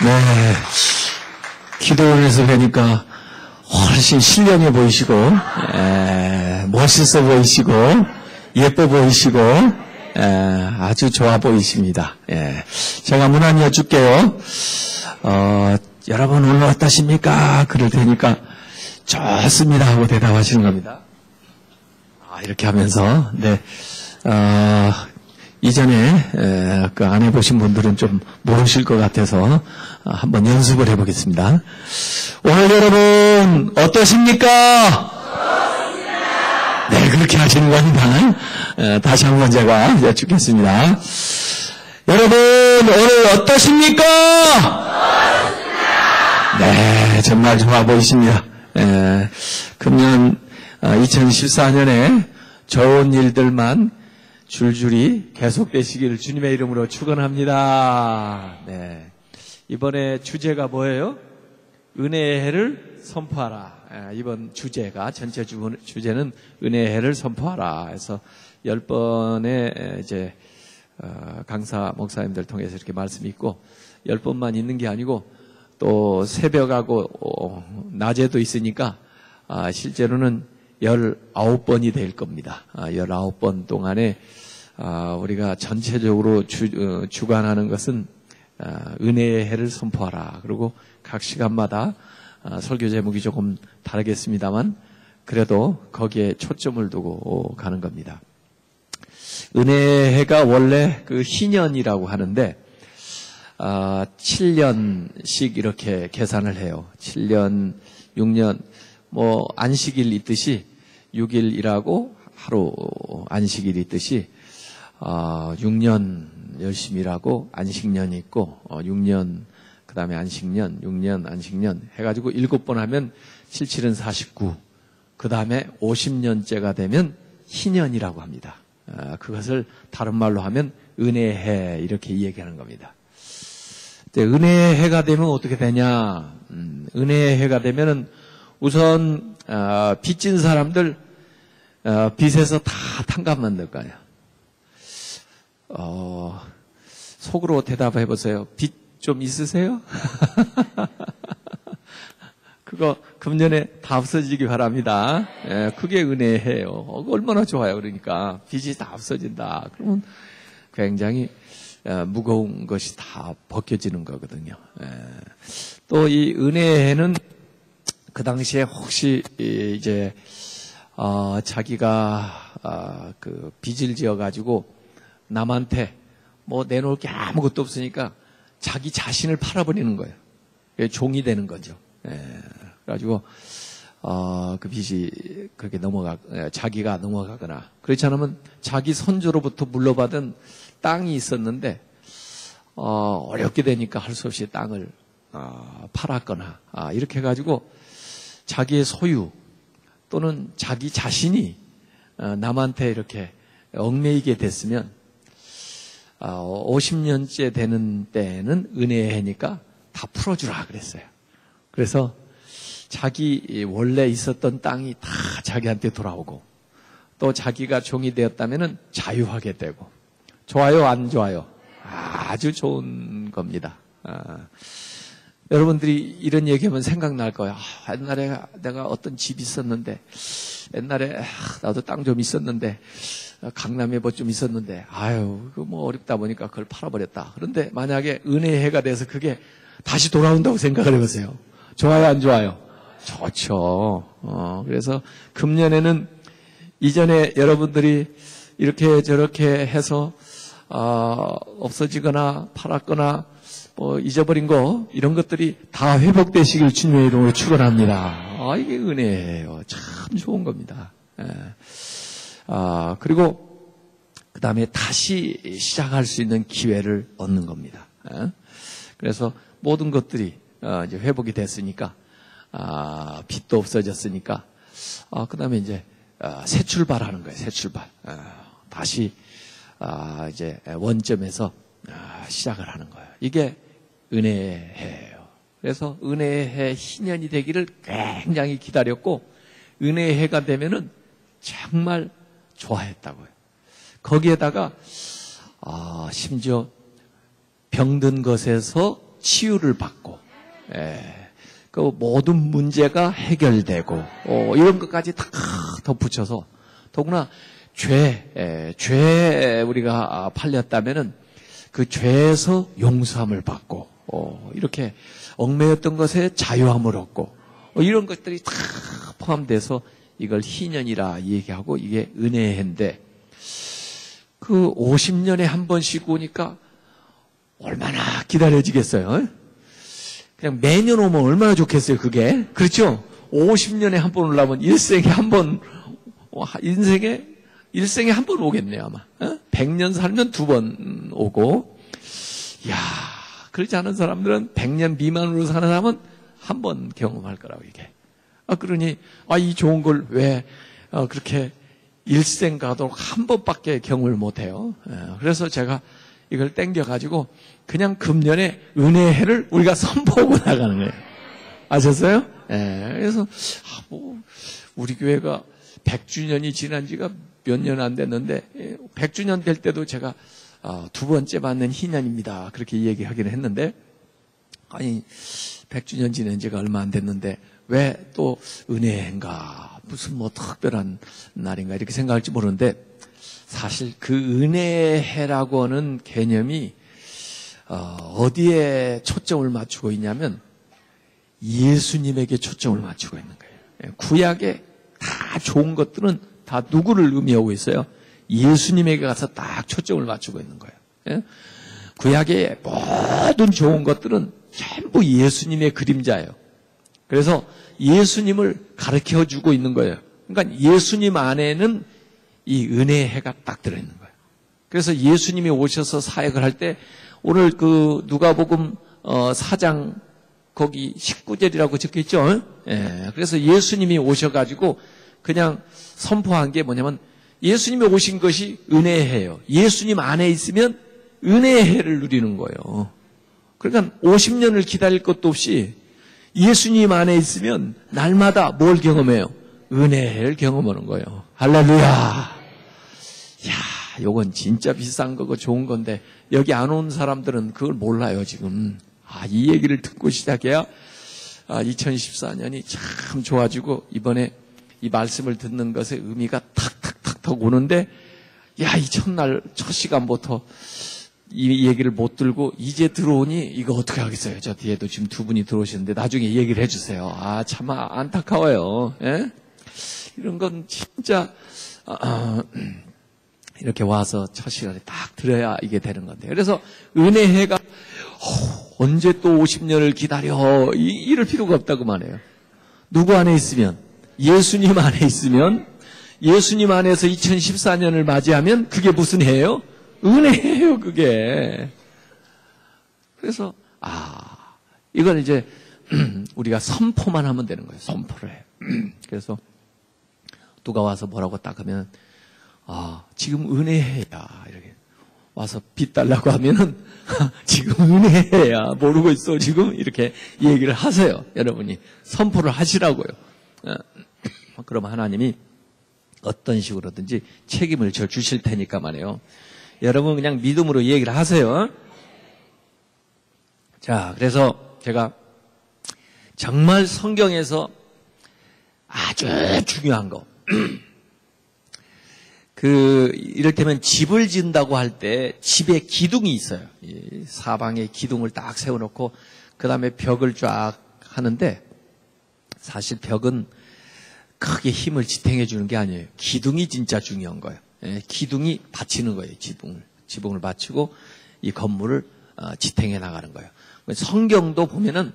네. 기도원에서 뵈니까 훨씬 신령해 보이시고, 멋있어 보이시고, 예뻐 보이시고, 아주 좋아 보이십니다. 제가 무난히 여쭐게요. 여러분 오늘 어떠십니까? 그럴 테니까 좋습니다 하고 대답하시는 겁니다. 이렇게 하면서, 네. 이전에 그 안 해보신 분들은 좀 모르실 것 같아서 한번 연습을 해보겠습니다. 오늘 여러분 어떠십니까? 네, 그렇게 하시는 겁니다. 다시 한번 제가 여쭙겠습니다. 여러분 오늘 어떠십니까? 네, 정말 좋아 보이십니다. 금년 2014년에 좋은 일들만 줄줄이 계속되시기를 주님의 이름으로 축원합니다. 네. 이번에 주제가 뭐예요? 은혜의 해를 선포하라. 이번 주제가 전체 주제는 은혜의 해를 선포하라. 해서 10번의 이제 강사 목사님들 통해서 이렇게 말씀이 있고 10번만 있는 게 아니고 또 새벽하고 낮에도 있으니까 실제로는 19번이 될 겁니다. 19번 동안에 우리가 전체적으로 주관하는 것은 은혜의 해를 선포하라. 그리고 각 시간마다 설교 제목이 조금 다르겠습니다만 그래도 거기에 초점을 두고 가는 겁니다. 은혜의 해가 원래 그 희년이라고 하는데 7년씩 이렇게 계산을 해요. 7년, 6년 뭐 안식일 있듯이 6일 일하고 하루 안식일 있듯이 6년 열심히 일하고 안식년이 있고 6년 그 다음에 안식년, 6년 안식년 해가지고 7번 하면 77은 49 그 다음에 50년째가 되면 희년이라고 합니다. 그것을 다른 말로 하면 은혜의 해 이렇게 얘기하는 겁니다. 은혜의 해가 되면 어떻게 되냐? 은혜의 해가 되면은 우선 빚진 사람들 빚에서 다 탕감받는 거예요. 속으로 대답해 보세요. 빚 좀 있으세요? 그거 금년에 다 없어지기 바랍니다. 그게 은혜의 해요. 얼마나 좋아요. 그러니까 빚이 다 없어진다. 그러면 굉장히 무거운 것이 다 벗겨지는 거거든요. 또 이 은혜의 해는 그 당시에 혹시 이제 자기가 그 빚을 지어 가지고 남한테 뭐 내놓을 게 아무것도 없으니까 자기 자신을 팔아버리는 거예요. 종이 되는 거죠. 그래가지고 그 빚이 그렇게 자기가 넘어가거나 그렇지 않으면 자기 선조로부터 물려받은 땅이 있었는데 어렵게 되니까 할 수 없이 땅을 팔았거나 이렇게 해가지고 자기의 소유 또는 자기 자신이 남한테 이렇게 얽매이게 됐으면 50년째 되는 때는 은혜의 해니까 다 풀어주라 그랬어요. 그래서 자기 원래 있었던 땅이 다 자기한테 돌아오고 또 자기가 종이 되었다면 자유하게 되고 좋아요 안 좋아요? 아주 좋은 겁니다. 여러분들이 이런 얘기하면 생각날 거예요. 옛날에 내가 어떤 집이 있었는데 옛날에 나도 땅 좀 있었는데 강남에 뭐 좀 있었는데 그 뭐 어렵다 보니까 그걸 팔아버렸다. 그런데 만약에 은혜의 해가 돼서 그게 다시 돌아온다고 생각을 해보세요. 좋아요 안 좋아요? 좋죠. 그래서 금년에는 이전에 여러분들이 이렇게 저렇게 해서 없어지거나 팔았거나 뭐 잊어버린 거 이런 것들이 다 회복되시길 주님의 이름으로 축원합니다. 이게 은혜예요. 참 좋은 겁니다. 그리고 그 다음에 다시 시작할 수 있는 기회를 얻는 겁니다. 그래서 모든 것들이 이제 회복이 됐으니까 빚도 없어졌으니까 그 다음에 이제 새 출발하는 거예요. 새 출발. 다시 이제 원점에서 시작을 하는 거예요. 이게 은혜의 해예요. 그래서 은혜의 해 희년이 되기를 굉장히 기다렸고 은혜의 해가 되면은 정말 좋아했다고요. 거기에다가 심지어 병든 것에서 치유를 받고, 그 모든 문제가 해결되고, 이런 것까지 다 덧붙여서, 더구나 죄 우리가 팔렸다면은 그 죄에서 용서함을 받고, 이렇게 얽매였던 것에 자유함을 얻고, 이런 것들이 다 포함돼서 이걸 희년이라 얘기하고 이게 은혜인데, 그 50년에 한 번씩 오니까 얼마나 기다려지겠어요? 그냥 매년 오면 얼마나 좋겠어요, 그게. 그렇죠? 50년에 한 번 오려면 일생에 한 번, 일생에 한 번 오겠네요, 아마. 100년 살면 2번 오고, 이야, 그렇지 않은 사람들은 100년 미만으로 사는 사람은 한 번 경험할 거라고, 이게. 그러니, 이 좋은 걸 왜, 그렇게 일생 가도록 한 번밖에 경험을 못 해요. 그래서 제가 이걸 땡겨가지고, 그냥 금년에 은혜의 해를 우리가 선포하고 나가는 거예요. 아셨어요? 그래서, 우리 교회가 100주년이 지난 지가 몇 년 안 됐는데, 100주년 될 때도 제가, 2번째 받는 희년입니다. 그렇게 얘기하기는 했는데, 100주년 지난 지가 얼마 안 됐는데, 왜 또 은혜인가, 무슨 뭐 특별한 날인가, 이렇게 생각할지 모르는데, 사실 그 은혜의 해라고 하는 개념이, 어디에 초점을 맞추고 있냐면, 예수님에게 초점을 맞추고 있는 거예요. 구약에 다 좋은 것들은 다 누구를 의미하고 있어요? 예수님에게 가서 딱 초점을 맞추고 있는 거예요. 구약의 모든 좋은 것들은 전부 예수님의 그림자예요. 그래서 예수님을 가르쳐주고 있는 거예요. 그러니까 예수님 안에는 이 은혜의 해가 딱 들어있는 거예요. 그래서 예수님이 오셔서 사역을 할 때 오늘 그 누가복음 4장 거기 19절이라고 적혀있죠. 그래서 예수님이 오셔가지고 그냥 선포한 게 뭐냐면 예수님이 오신 것이 은혜의 해예요. 예수님 안에 있으면 은혜의 해를 누리는 거예요. 그러니까 50년을 기다릴 것도 없이 예수님 안에 있으면 날마다 뭘 경험해요? 은혜의 해를 경험하는 거예요. 할렐루야. 이야, 요건 진짜 비싼 거고 좋은 건데 여기 안 온 사람들은 그걸 몰라요, 지금. 이 얘기를 듣고 시작해야 2014년이 참 좋아지고 이번에 이 말씀을 듣는 것의 의미가 탁탁탁탁 오는데, 야, 이 첫날, 첫 시간부터 이 얘기를 못 들고 이제 들어오니 이거 어떻게 하겠어요? 저 뒤에도 지금 2분이 들어오시는데 나중에 얘기를 해주세요. 참 안타까워요. 이런 건 진짜 이렇게 와서 첫 시간에 딱 들어야 이게 되는 건데. 그래서 은혜해가 언제 또 50년을 기다려 이럴 필요가 없다고 말해요. 누구 안에 있으면, 예수님 안에 있으면, 예수님 안에서 2014년을 맞이하면 그게 무슨 해예요? 은혜예요, 그게. 그래서 이건 이제 우리가 선포만 하면 되는 거예요. 선포를 해요. 그래서 누가 와서 뭐라고 딱 하면 지금 은혜해야 이렇게 와서 빚 달라고 하면은 지금 은혜해야 모르고 있어 지금 이렇게 얘기를 하세요. 여러분이 선포를 하시라고요. 그럼 하나님이 어떤 식으로든지 책임을 져 주실 테니까 말이에요. 여러분 그냥 믿음으로 얘기를 하세요. 자, 그래서 제가 정말 성경에서 아주 중요한 거 이를테면 집을 지은다고 할 때 집에 기둥이 있어요. 사방에 기둥을 딱 세워놓고 그 다음에 벽을 쫙 하는데 사실 벽은 크게 힘을 지탱해 주는 게 아니에요. 기둥이 진짜 중요한 거예요. 기둥이 받치는 거예요. 지붕을 받치고 이 건물을 지탱해 나가는 거예요. 성경도 보면은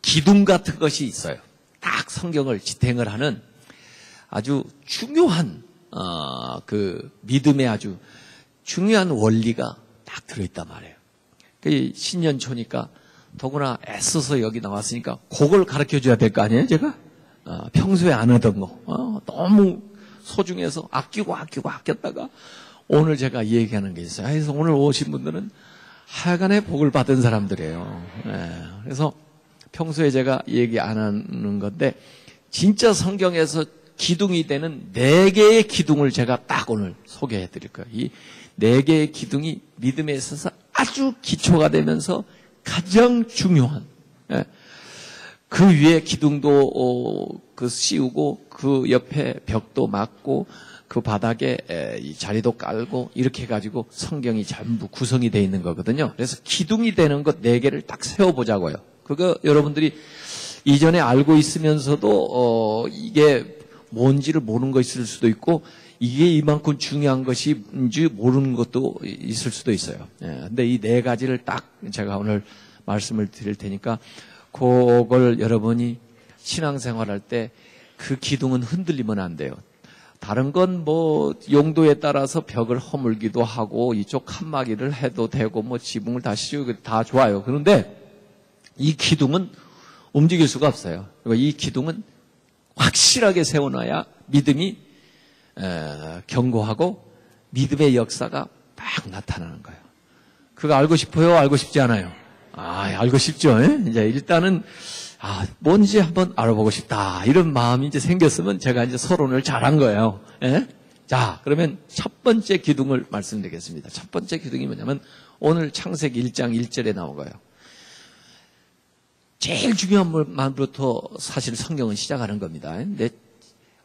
기둥 같은 것이 있어요. 딱 성경을 지탱을 하는 아주 중요한 그 믿음의 아주 중요한 원리가 딱 들어있단 말이에요. 신년초니까 더구나 애써서 여기 나왔으니까 그걸 가르쳐줘야 될 거 아니에요, 제가? 평소에 안 하던 거. 너무 소중해서 아꼈다가 오늘 제가 얘기하는 게 있어요. 그래서 오늘 오신 분들은 하여간에 복을 받은 사람들이에요. 그래서 평소에 제가 얘기 안 하는 건데 진짜 성경에서 기둥이 되는 4개의 기둥을 제가 딱 오늘 소개해 드릴 거예요. 이 4개의 기둥이 믿음에 있어서 아주 아주 기초가 되면서 가장 중요한, 예, 그 위에 기둥도 씌우고 그 옆에 벽도 막고 그 바닥에 이 자리도 깔고 이렇게 해가지고 성경이 전부 구성이 되어 있는 거거든요. 그래서 기둥이 되는 것 4개를 딱 세워보자고요. 그거 여러분들이 이전에 알고 있으면서도 이게 뭔지를 모르는 거 있을 수도 있고 이게 이만큼 중요한 것인지 모르는 것도 있을 수도 있어요. 근데 이 4가지를 딱 제가 오늘 말씀을 드릴 테니까 그걸 여러분이 신앙생활할 때 그 기둥은 흔들리면 안 돼요. 다른 건 뭐 용도에 따라서 벽을 허물기도 하고 이쪽 칸막이를 해도 되고 뭐 지붕을 다시 씌우기도 다 좋아요. 그런데 이 기둥은 움직일 수가 없어요. 그리고 이 기둥은 확실하게 세워놔야 믿음이 견고하고 믿음의 역사가 막 나타나는 거예요. 그거 알고 싶어요? 알고 싶지 않아요? 알고 싶죠. 이제 일단은 뭔지 한번 알아보고 싶다. 이런 마음이 이제 생겼으면 제가 이제 서론을 잘한 거예요. 자, 그러면 첫 번째 기둥을 말씀드리겠습니다. 첫 번째 기둥이 뭐냐면 오늘 창세기 1장 1절에 나온 거예요. 제일 중요한 말부터 사실 성경은 시작하는 겁니다. 근데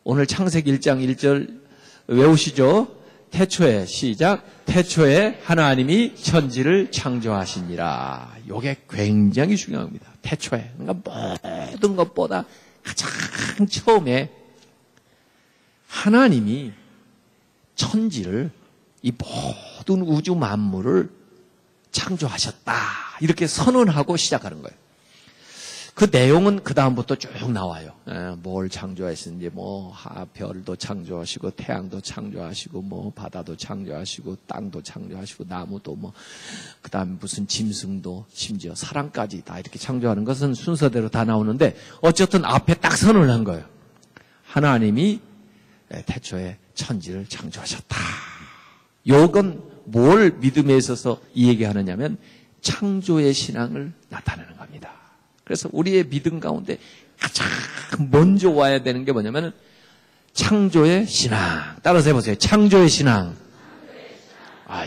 오늘 창세기 1장 1절 외우시죠? 태초에 시작. 태초에 하나님이 천지를 창조하시니라. 이게 굉장히 중요합니다. 태초에. 그러니까 모든 것보다 가장 처음에 하나님이 천지를 이 모든 우주 만물을 창조하셨다. 이렇게 선언하고 시작하는 거예요. 그 내용은 그 다음부터 쭉 나와요. 뭘 창조하시는지, 별도 창조하시고, 태양도 창조하시고, 바다도 창조하시고, 땅도 창조하시고, 나무도 그 다음에 무슨 짐승도, 심지어 사람까지 다 이렇게 창조하는 것은 순서대로 다 나오는데, 어쨌든 앞에 딱 선언을 한 거예요. 하나님이 태초에 천지를 창조하셨다. 요건 뭘 믿음에 있어서 이 얘기하느냐면, 창조의 신앙을 나타내는 겁니다. 그래서 우리의 믿음 가운데 가장 먼저 와야 되는 게 뭐냐면 창조의 신앙. 따라서 해보세요. 창조의 신앙.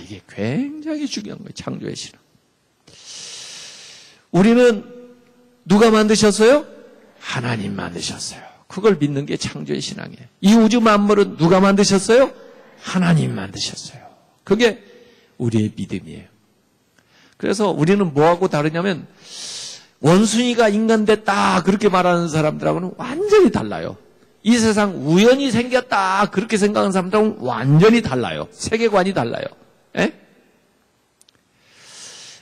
이게 굉장히 중요한 거예요. 창조의 신앙. 우리는 누가 만드셨어요? 하나님 만드셨어요. 그걸 믿는 게 창조의 신앙이에요. 이 우주 만물은 누가 만드셨어요? 하나님 만드셨어요. 그게 우리의 믿음이에요. 그래서 우리는 뭐하고 다르냐면 원숭이가 인간 됐다 그렇게 말하는 사람들하고는 완전히 달라요. 이 세상 우연히 생겼다 그렇게 생각하는 사람들하고는 완전히 달라요. 세계관이 달라요.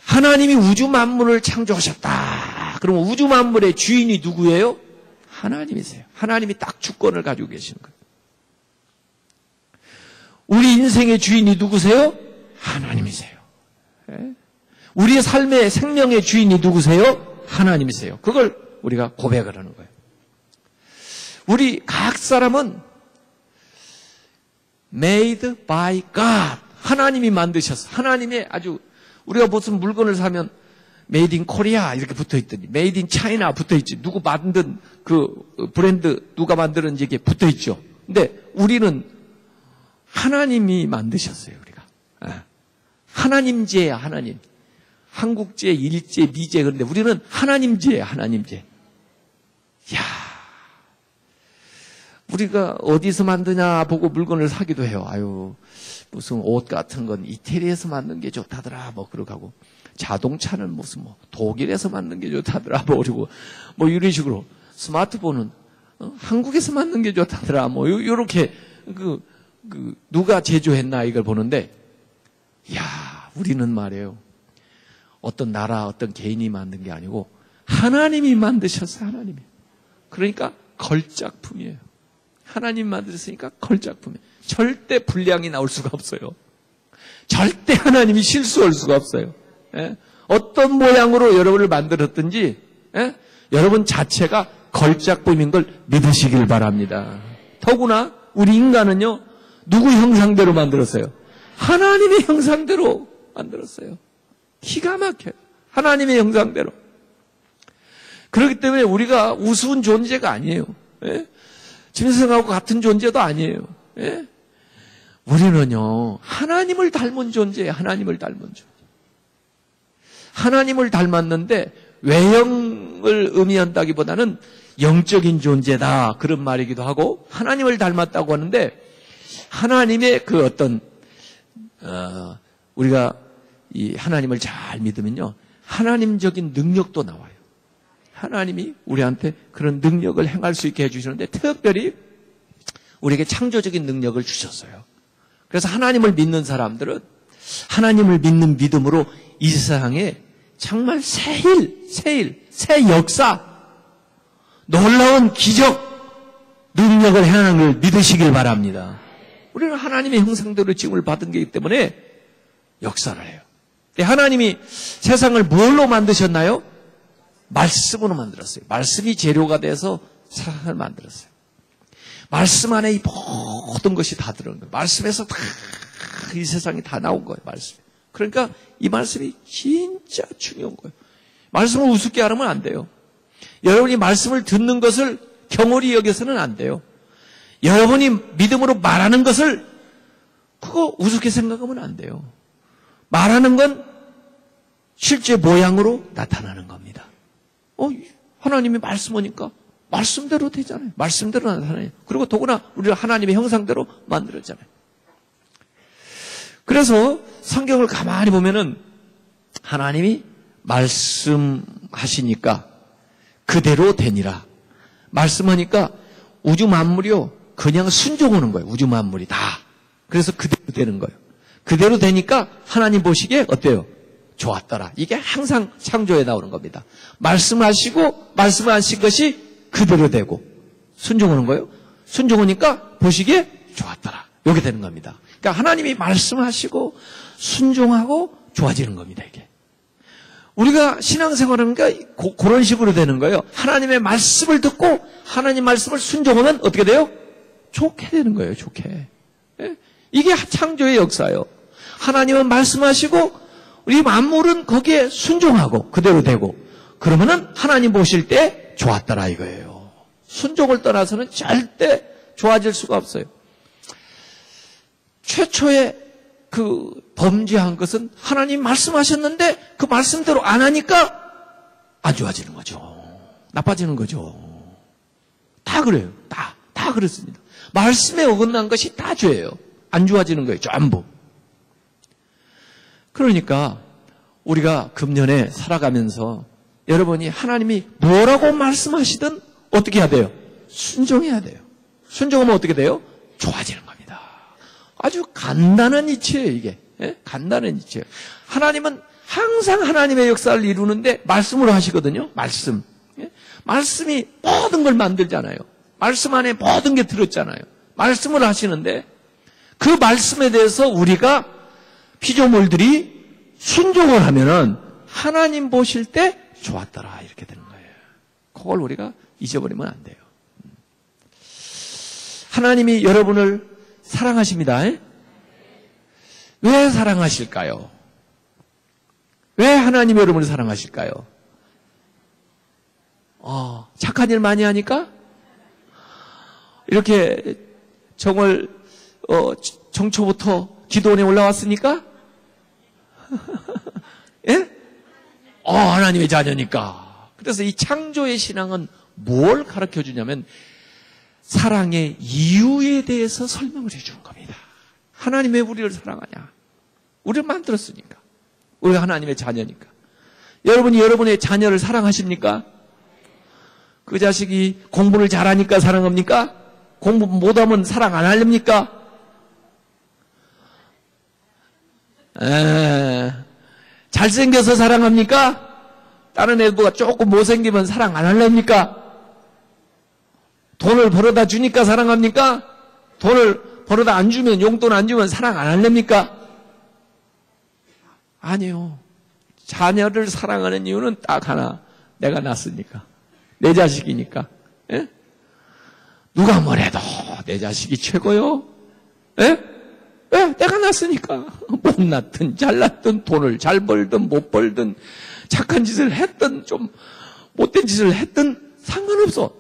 하나님이 우주 만물을 창조하셨다. 그럼 우주 만물의 주인이 누구예요? 하나님이세요. 하나님이 딱 주권을 가지고 계시는 거예요. 우리 인생의 주인이 누구세요? 하나님이세요. 우리의 삶의 생명의 주인이 누구세요? 하나님이세요. 그걸 우리가 고백을 하는 거예요. 우리 각 사람은 made by God. 하나님이 만드셨어. 하나님의 아주 우리가 무슨 물건을 사면 made in Korea 이렇게 붙어 있더니 made in China 붙어 있지. 누구 만든 그 브랜드 누가 만드는지 이게 붙어 있죠. 근데 우리는 하나님이 만드셨어요. 우리가. 하나님제야 하나님. 한국제, 일제, 미제 그런데 우리는 하나님제예요. 하나님제. 이야, 우리가 어디서 만드냐 보고 물건을 사기도 해요. 무슨 옷 같은 건 이태리에서 만든 게 좋다더라 그러고 하고 자동차는 무슨 독일에서 만든 게 좋다더라 그러고 이런 식으로 스마트폰은 한국에서 만든 게 좋다더라 요렇게 누가 제조했나 이걸 보는데 이야, 우리는 말이에요. 어떤 나라, 어떤 개인이 만든 게 아니고 하나님이 만드셨어요. 하나님이. 그러니까 걸작품이에요. 하나님 만드셨으니까 걸작품이에요. 절대 불량이 나올 수가 없어요. 절대 하나님이 실수할 수가 없어요. 어떤 모양으로 여러분을 만들었든지 여러분 자체가 걸작품인 걸 믿으시길 바랍니다. 더구나 우리 인간은요. 누구 형상대로 만들었어요? 하나님의 형상대로 만들었어요. 기가 막혀요. 하나님의 형상대로. 그렇기 때문에 우리가 우스운 존재가 아니에요. 짐승하고 같은 존재도 아니에요. 우리는요, 하나님을 닮은 존재예요. 하나님을 닮은 존재. 하나님을 닮았는데 외형을 의미한다기보다는 영적인 존재다 그런 말이기도 하고, 하나님을 닮았다고 하는데 하나님의 그 어떤 우리가 이 하나님을 잘 믿으면요, 하나님적인 능력도 나와요. 하나님이 우리한테 그런 능력을 행할 수 있게 해주시는데 특별히 우리에게 창조적인 능력을 주셨어요. 그래서 하나님을 믿는 사람들은 하나님을 믿는 믿음으로 이 세상에 정말 새 역사, 놀라운 기적, 능력을 행하는 걸 믿으시길 바랍니다. 우리는 하나님의 형상대로 지음을 받은 것이기 때문에 역사를 해요. 하나님이 세상을 뭘로 만드셨나요? 말씀으로 만들었어요. 말씀이 재료가 돼서 세상을 만들었어요. 말씀 안에 이 모든 것이 다 들어간 거예요. 말씀에서 다 이 세상이 다 나온 거예요. 말씀. 그러니까 이 말씀이 진짜 중요한 거예요. 말씀을 우습게 하면 안 돼요. 여러분이 말씀을 듣는 것을 경홀히 여겨서는 안 돼요. 여러분이 믿음으로 말하는 것을 그거 우습게 생각하면 안 돼요. 말하는 건 실제 모양으로 나타나는 겁니다. 하나님이 말씀하니까 말씀대로 되잖아요. 말씀대로 나타나요. 그리고 더구나 우리가 하나님의 형상대로 만들었잖아요. 그래서 성경을 가만히 보면은 하나님이 말씀하시니까 그대로 되니라. 말씀하니까 우주 만물이요, 그냥 순종하는 거예요. 우주 만물이 다. 그래서 그대로 되는 거예요. 그대로 되니까 하나님 보시기에 어때요? 좋았더라. 이게 항상 창조에 나오는 겁니다. 말씀하시고 말씀하신 것이 그대로 되고 순종하는 거예요. 순종하니까 보시기에 좋았더라. 이렇게 되는 겁니다. 그러니까 하나님이 말씀하시고 순종하고 좋아지는 겁니다. 이게 우리가 신앙생활하는 게 그런 식으로 되는 거예요. 하나님의 말씀을 듣고 하나님 말씀을 순종하면 어떻게 돼요? 좋게 되는 거예요. 좋게. 이게 창조의 역사예요. 하나님은 말씀하시고 우리 만물은 거기에 순종하고 그대로 되고, 그러면은 하나님 보실 때 좋았더라 이거예요. 순종을 떠나서는 절대 좋아질 수가 없어요. 최초의 그 범죄한 것은 하나님 말씀하셨는데 그 말씀대로 안 하니까 안 좋아지는 거죠. 나빠지는 거죠. 다 그래요. 다 그렇습니다. 말씀에 어긋난 것이 다 죄예요. 안 좋아지는 거예요. 전부. 그러니까 우리가 금년에 살아가면서 여러분이 하나님이 뭐라고 말씀하시든 어떻게 해야 돼요? 순종해야 돼요. 순종하면 어떻게 돼요? 좋아지는 겁니다. 아주 간단한 이치예요, 이게. 간단한 이치예요. 하나님은 항상 하나님의 역사를 이루는데 말씀으로 하시거든요. 말씀. 말씀이 모든 걸 만들잖아요. 말씀 안에 모든 게 들었잖아요. 말씀을 하시는데 그 말씀에 대해서 우리가 피조물들이 순종을 하면은 하나님 보실 때 좋았더라 이렇게 되는 거예요. 그걸 우리가 잊어버리면 안 돼요. 하나님이 여러분을 사랑하십니다. 왜 사랑하실까요? 왜 하나님이 여러분을 사랑하실까요? 착한 일 많이 하니까? 이렇게 정월 정초부터 기도원에 올라왔으니까? 예? 하나님의 자녀니까. 그래서 이 창조의 신앙은 뭘 가르쳐 주냐면 사랑의 이유에 대해서 설명을 해주는 겁니다. 하나님 왜 우리를 사랑하냐? 우리를 만들었으니까. 우리가 하나님의 자녀니까. 여러분이 여러분의 자녀를 사랑하십니까? 그 자식이 공부를 잘하니까 사랑합니까? 공부 못하면 사랑 안 하렵니까? 잘생겨서 사랑합니까? 다른 애가 조금 못생기면 사랑 안 하렵니까? 돈을 벌어다 주니까 사랑합니까? 돈을 벌어다 안 주면, 용돈 안 주면 사랑 안 하렵니까? 아니요. 자녀를 사랑하는 이유는 딱 하나. 내가 낳았으니까. 내 자식이니까. 예? 누가 뭐래도 내 자식이 최고요. 예? 왜? 내가 낳았으니까. 못 낳든 잘 낳든 돈을 잘 벌든 못 벌든 착한 짓을 했든 좀 못된 짓을 했든 상관없어.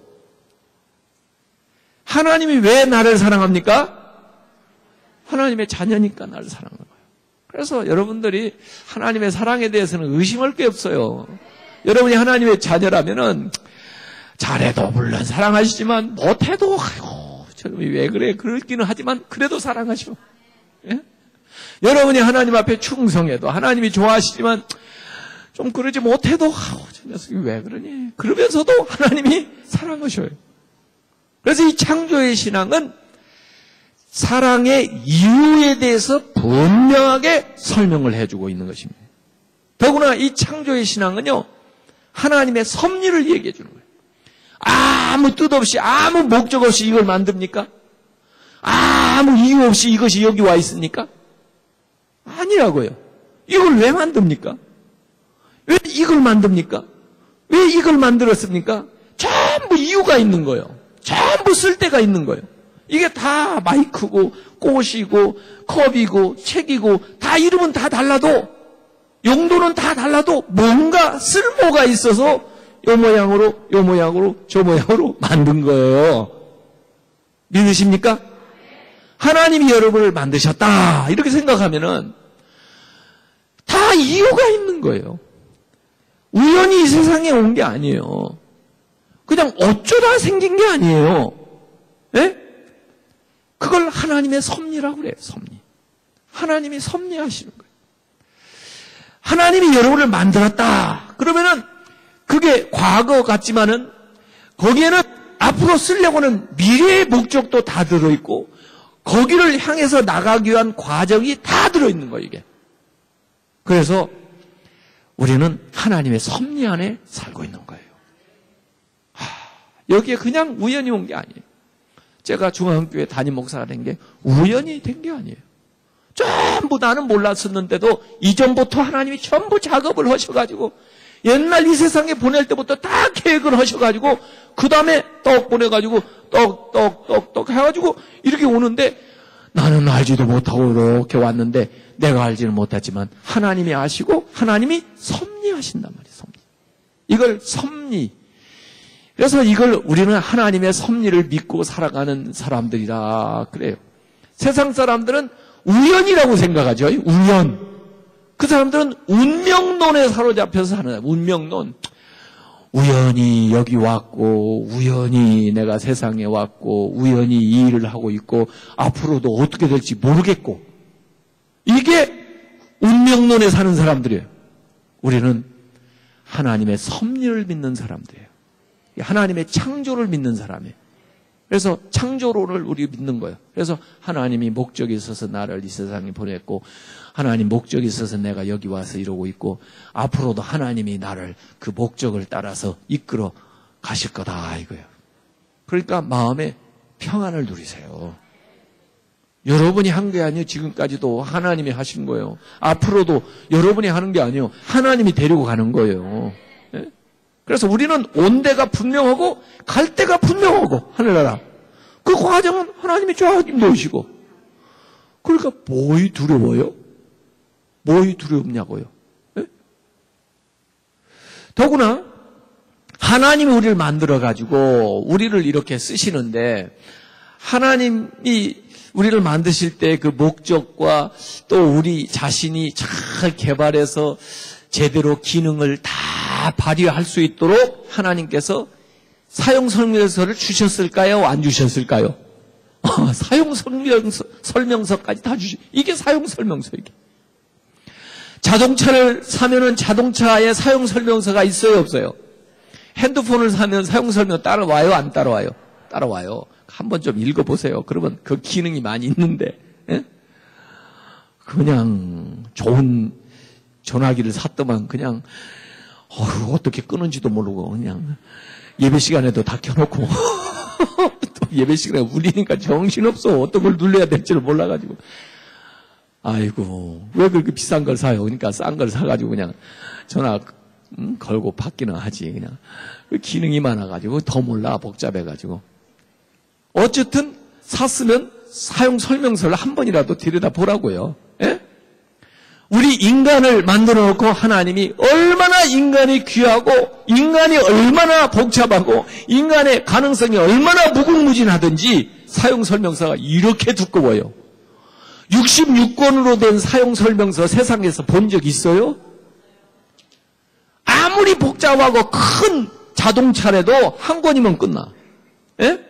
하나님이 왜 나를 사랑합니까? 하나님의 자녀니까 나를 사랑하는 거예요. 그래서 여러분들이 하나님의 사랑에 대해서는 의심할 게 없어요. 여러분이 하나님의 자녀라면은 잘해도 물론 사랑하시지만 못해도 아이고 저놈이 왜 그래 그렇기는 하지만 그래도 사랑하시오. 예? 여러분이 하나님 앞에 충성해도 하나님이 좋아하시지만 좀 그러지 못해도 아우 저 녀석이 왜 그러니 그러면서도 하나님이 사랑하셔요. 그래서 이 창조의 신앙은 사랑의 이유에 대해서 분명하게 설명을 해주고 있는 것입니다. 더구나 이 창조의 신앙은요 하나님의 섭리를 얘기해 주는 거예요. 아무 뜻 없이 아무 목적 없이 이걸 만듭니까? 아무 이유 없이 이것이 여기 와 있습니까? 아니라고요. 이걸 왜 만듭니까? 왜 이걸 만듭니까? 왜 이걸 만들었습니까? 전부 이유가 있는 거예요. 전부 쓸데가 있는 거예요. 이게 다 마이크고 꽃이고 컵이고 책이고 다 이름은 다 달라도 용도는 다 달라도 뭔가 쓸모가 있어서 요 모양으로 요 모양으로 저 모양으로 만든 거예요. 믿으십니까? 하나님이 여러분을 만드셨다 이렇게 생각하면은 다 이유가 있는 거예요. 우연히 이 세상에 온 게 아니에요. 그냥 어쩌다 생긴 게 아니에요. 예? 그걸 하나님의 섭리라고 그래요. 섭리. 하나님이 섭리하시는 거예요. 하나님이 여러분을 만들었다. 그러면은 그게 과거 같지만은 거기에는 앞으로 쓰려고 하는 미래의 목적도 다 들어있고 거기를 향해서 나가기 위한 과정이 다 들어있는 거예요. 이게. 그래서 우리는 하나님의 섭리 안에 살고 있는 거예요. 여기에 그냥 우연히 온 게 아니에요. 제가 중앙교회 담임 목사가 된 게 우연히 된 게 아니에요. 전부 나는 몰랐었는데도 이전부터 하나님이 전부 작업을 하셔가지고 옛날 이 세상에 보낼 때부터 다 계획을 하셔가지고 그 다음에 떡 보내가지고 떡 해가지고 이렇게 오는데 나는 알지도 못하고 이렇게 왔는데 내가 알지는 못했지만 하나님이 아시고 하나님이 섭리하신단 말이에요. 섭리. 이걸 섭리. 그래서 이걸 우리는 하나님의 섭리를 믿고 살아가는 사람들이라 그래요. 세상 사람들은 우연이라고 생각하죠. 우연. 그 사람들은 운명론에 사로잡혀서 사는 거예요. 운명론. 우연히 여기 왔고 우연히 내가 세상에 왔고 우연히 이 일을 하고 있고 앞으로도 어떻게 될지 모르겠고 이게 운명론에 사는 사람들이에요. 우리는 하나님의 섭리를 믿는 사람들이에요. 하나님의 창조를 믿는 사람이에요. 그래서 창조론을 우리 믿는 거예요. 그래서 하나님이 목적이 있어서 나를 이 세상에 보냈고 하나님 목적이 있어서 내가 여기 와서 이러고 있고 앞으로도 하나님이 나를 그 목적을 따라서 이끌어 가실 거다 이거예요. 그러니까 마음에 평안을 누리세요. 여러분이 한 게 아니에요. 지금까지도 하나님이 하신 거예요. 앞으로도 여러분이 하는 게 아니에요. 하나님이 데리고 가는 거예요. 네? 그래서 우리는 온 데가 분명하고 갈 데가 분명하고 하늘나라. 그 과정은 하나님이 쫙 인도하시고. 그러니까 뭐이 두려워요? 뭐이 두렵냐고요? 네? 더구나 하나님이 우리를 만들어가지고 우리를 이렇게 쓰시는데 하나님이 우리를 만드실 때 그 목적과 또 우리 자신이 잘 개발해서 제대로 기능을 다 발휘할 수 있도록 하나님께서 사용설명서를 주셨을까요? 안 주셨을까요? 사용설명서까지 다 이게 사용설명서 이게. 자동차를 사면은 자동차에 사용설명서가 있어요, 없어요? 핸드폰을 사면 사용설명 따라와요, 안 따라와요? 따라와요. 한번 좀 읽어보세요. 그러면 그 기능이 많이 있는데, 예? 그냥 좋은 전화기를 샀더만 그냥, 어떻게 끄는지도 모르고 그냥 예배 시간에도 다 켜놓고 또 예배 시간에 울리니까 정신없어. 어떤 걸 눌러야 될지를 몰라가지고. 아이고, 왜 그렇게 비싼 걸 사요? 그러니까 싼 걸 사가지고 그냥 전화 걸고 받기는 하지. 그냥 기능이 많아가지고 더 몰라. 복잡해가지고. 어쨌든 샀으면 사용 설명서를 한 번이라도 들여다보라고요. 예? 우리 인간을 만들어 놓고 하나님이 얼마나 인간이 귀하고 인간이 얼마나 복잡하고 인간의 가능성이 얼마나 무궁무진하든지 사용 설명서가 이렇게 두꺼워요. 66권으로 된 사용설명서 세상에서 본 적 있어요? 아무리 복잡하고 큰 자동차라도 한 권이면 끝나. 예?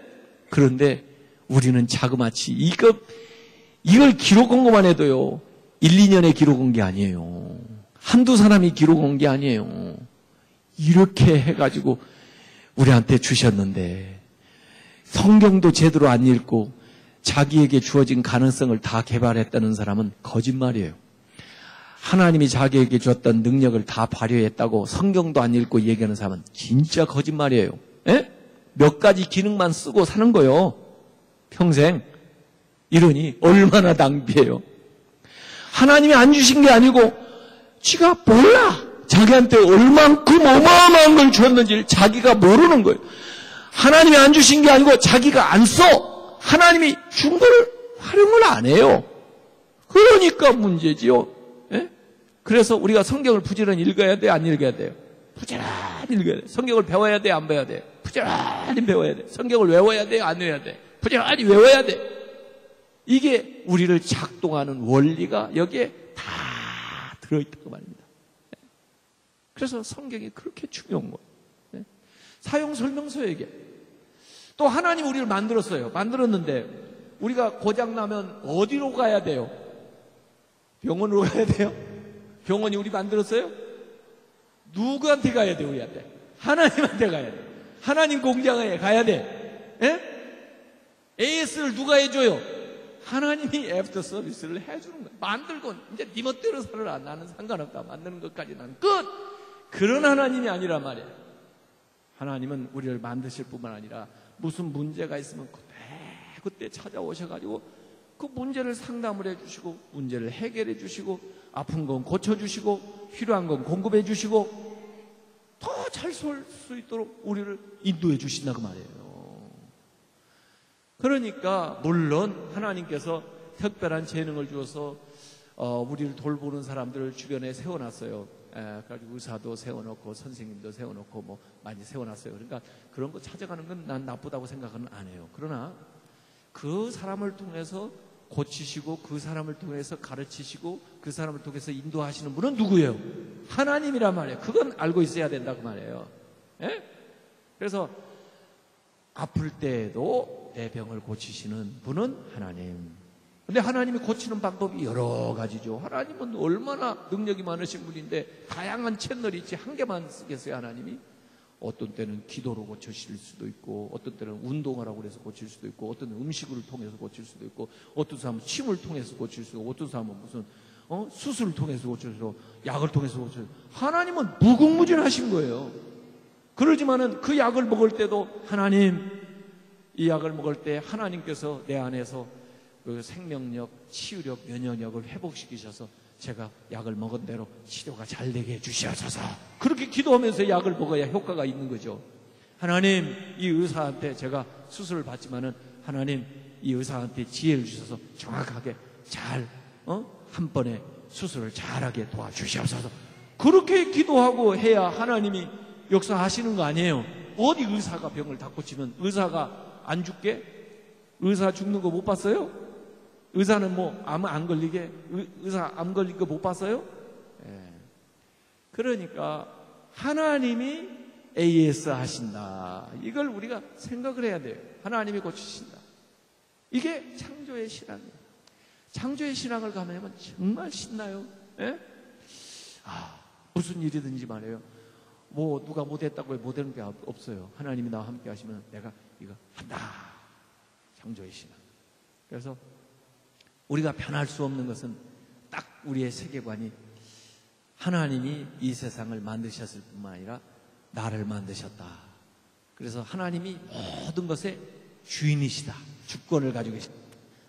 그런데 우리는 자그마치 이걸 기록한 것만 해도요, 1, 2년에 기록한 게 아니에요. 한두 사람이 기록한 게 아니에요. 이렇게 해가지고 우리한테 주셨는데, 성경도 제대로 안 읽고 자기에게 주어진 가능성을 다 개발했다는 사람은 거짓말이에요. 하나님이 자기에게 줬던 능력을 다 발휘했다고 성경도 안 읽고 얘기하는 사람은 진짜 거짓말이에요. 에? 몇 가지 기능만 쓰고 사는 거요. 평생. 이러니 얼마나 낭비해요. 하나님이 안 주신 게 아니고 지가 몰라. 자기한테 얼만큼 어마어마한 걸 줬는지 자기가 모르는 거예요. 하나님이 안 주신 게 아니고 자기가 안 써. 하나님이 준 거를 활용을 안 해요. 그러니까 문제지요. 예? 그래서 우리가 성경을 부지런히 읽어야 돼, 안 읽어야 돼요? 부지런히 읽어야 돼. 성경을 배워야 돼, 안 배워야 돼? 부지런히 배워야 돼. 성경을 외워야 돼, 안 외워야 돼? 부지런히 외워야 돼. 이게 우리를 작동하는 원리가 여기에 다 들어있다고 말입니다. 그래서 성경이 그렇게 중요한 거예요. 사용설명서에게. 또 하나님 우리를 만들었어요. 만들었는데 우리가 고장나면 어디로 가야 돼요? 병원으로 가야 돼요? 병원이 우리 만들었어요? 누구한테 가야 돼, 우리한테? 하나님한테 가야 돼. 하나님 공장에 가야 돼. 예? AS를 누가 해줘요? 하나님이 애프터 서비스를 해주는 거야. 만들고 이제 네 멋대로 살아라. 나는 상관없다. 만드는 것까지 나는 끝. 그런 하나님이 아니란 말이에요. 하나님은 우리를 만드실 뿐만 아니라 무슨 문제가 있으면 그때 찾아오셔가지고 그 문제를 상담을 해주시고 문제를 해결해 주시고 아픈 건 고쳐주시고 필요한 건 공급해 주시고 더 잘 살 수 있도록 우리를 인도해 주신다고 말이에요. 그러니까 물론 하나님께서 특별한 재능을 주어서 우리를 돌보는 사람들을 주변에 세워놨어요. 그래가지고 의사도 세워놓고 선생님도 세워놓고 뭐 많이 세워놨어요. 그러니까 그런 거 찾아가는 건 난 나쁘다고 생각은 안 해요. 그러나 그 사람을 통해서 고치시고 그 사람을 통해서 가르치시고 그 사람을 통해서 인도하시는 분은 누구예요? 하나님이란 말이에요. 그건 알고 있어야 된다고 말이에요. 예? 그래서 아플 때에도 내 병을 고치시는 분은 하나님. 근데 하나님이 고치는 방법이 여러 가지죠. 하나님은 얼마나 능력이 많으신 분인데 다양한 채널이 있지 한 개만 쓰겠어요, 하나님이? 어떤 때는 기도로 고치실 수도 있고 어떤 때는 운동하라고 해서 고칠 수도 있고 어떤 때는 음식을 통해서 고칠 수도 있고 어떤 사람은 침을 통해서 고칠 수도 있고 어떤 사람은 무슨 수술을 통해서 고칠 수도 있고 약을 통해서 고칠 수도 있고 하나님은 무궁무진하신 거예요. 그러지만은 그 약을 먹을 때도 하나님 이 약을 먹을 때 하나님께서 내 안에서 그 생명력, 치유력, 면역력을 회복시키셔서 제가 약을 먹은 대로 치료가 잘 되게 해주시옵소서. 그렇게 기도하면서 약을 먹어야 효과가 있는 거죠. 하나님, 이 의사한테 제가 수술을 받지만은 하나님, 이 의사한테 지혜를 주셔서 정확하게 잘, 한 번에 수술을 잘하게 도와주시옵소서. 그렇게 기도하고 해야 하나님이 역사하시는 거 아니에요. 어디 의사가 병을 다 고치면 의사가 안 죽게? 의사 죽는 거 못 봤어요? 의사는 뭐 암 안 걸리게 의사 암 걸린 거 못 봤어요? 예. 그러니까 하나님이 AS 하신다. 이걸 우리가 생각을 해야 돼요. 하나님이 고치신다. 이게 창조의 신앙이에요. 창조의 신앙을 가면 정말 신나요. 예? 무슨 일이든지 말이에요. 뭐 누가 못했다고 못하는 게 없어요. 하나님이 나와 함께 하시면 내가 이거 한다. 창조의 신앙. 그래서 우리가 변할 수 없는 것은 딱 우리의 세계관이 하나님이 이 세상을 만드셨을 뿐만 아니라 나를 만드셨다. 그래서 하나님이 모든 것의 주인이시다. 주권을 가지고 계시다.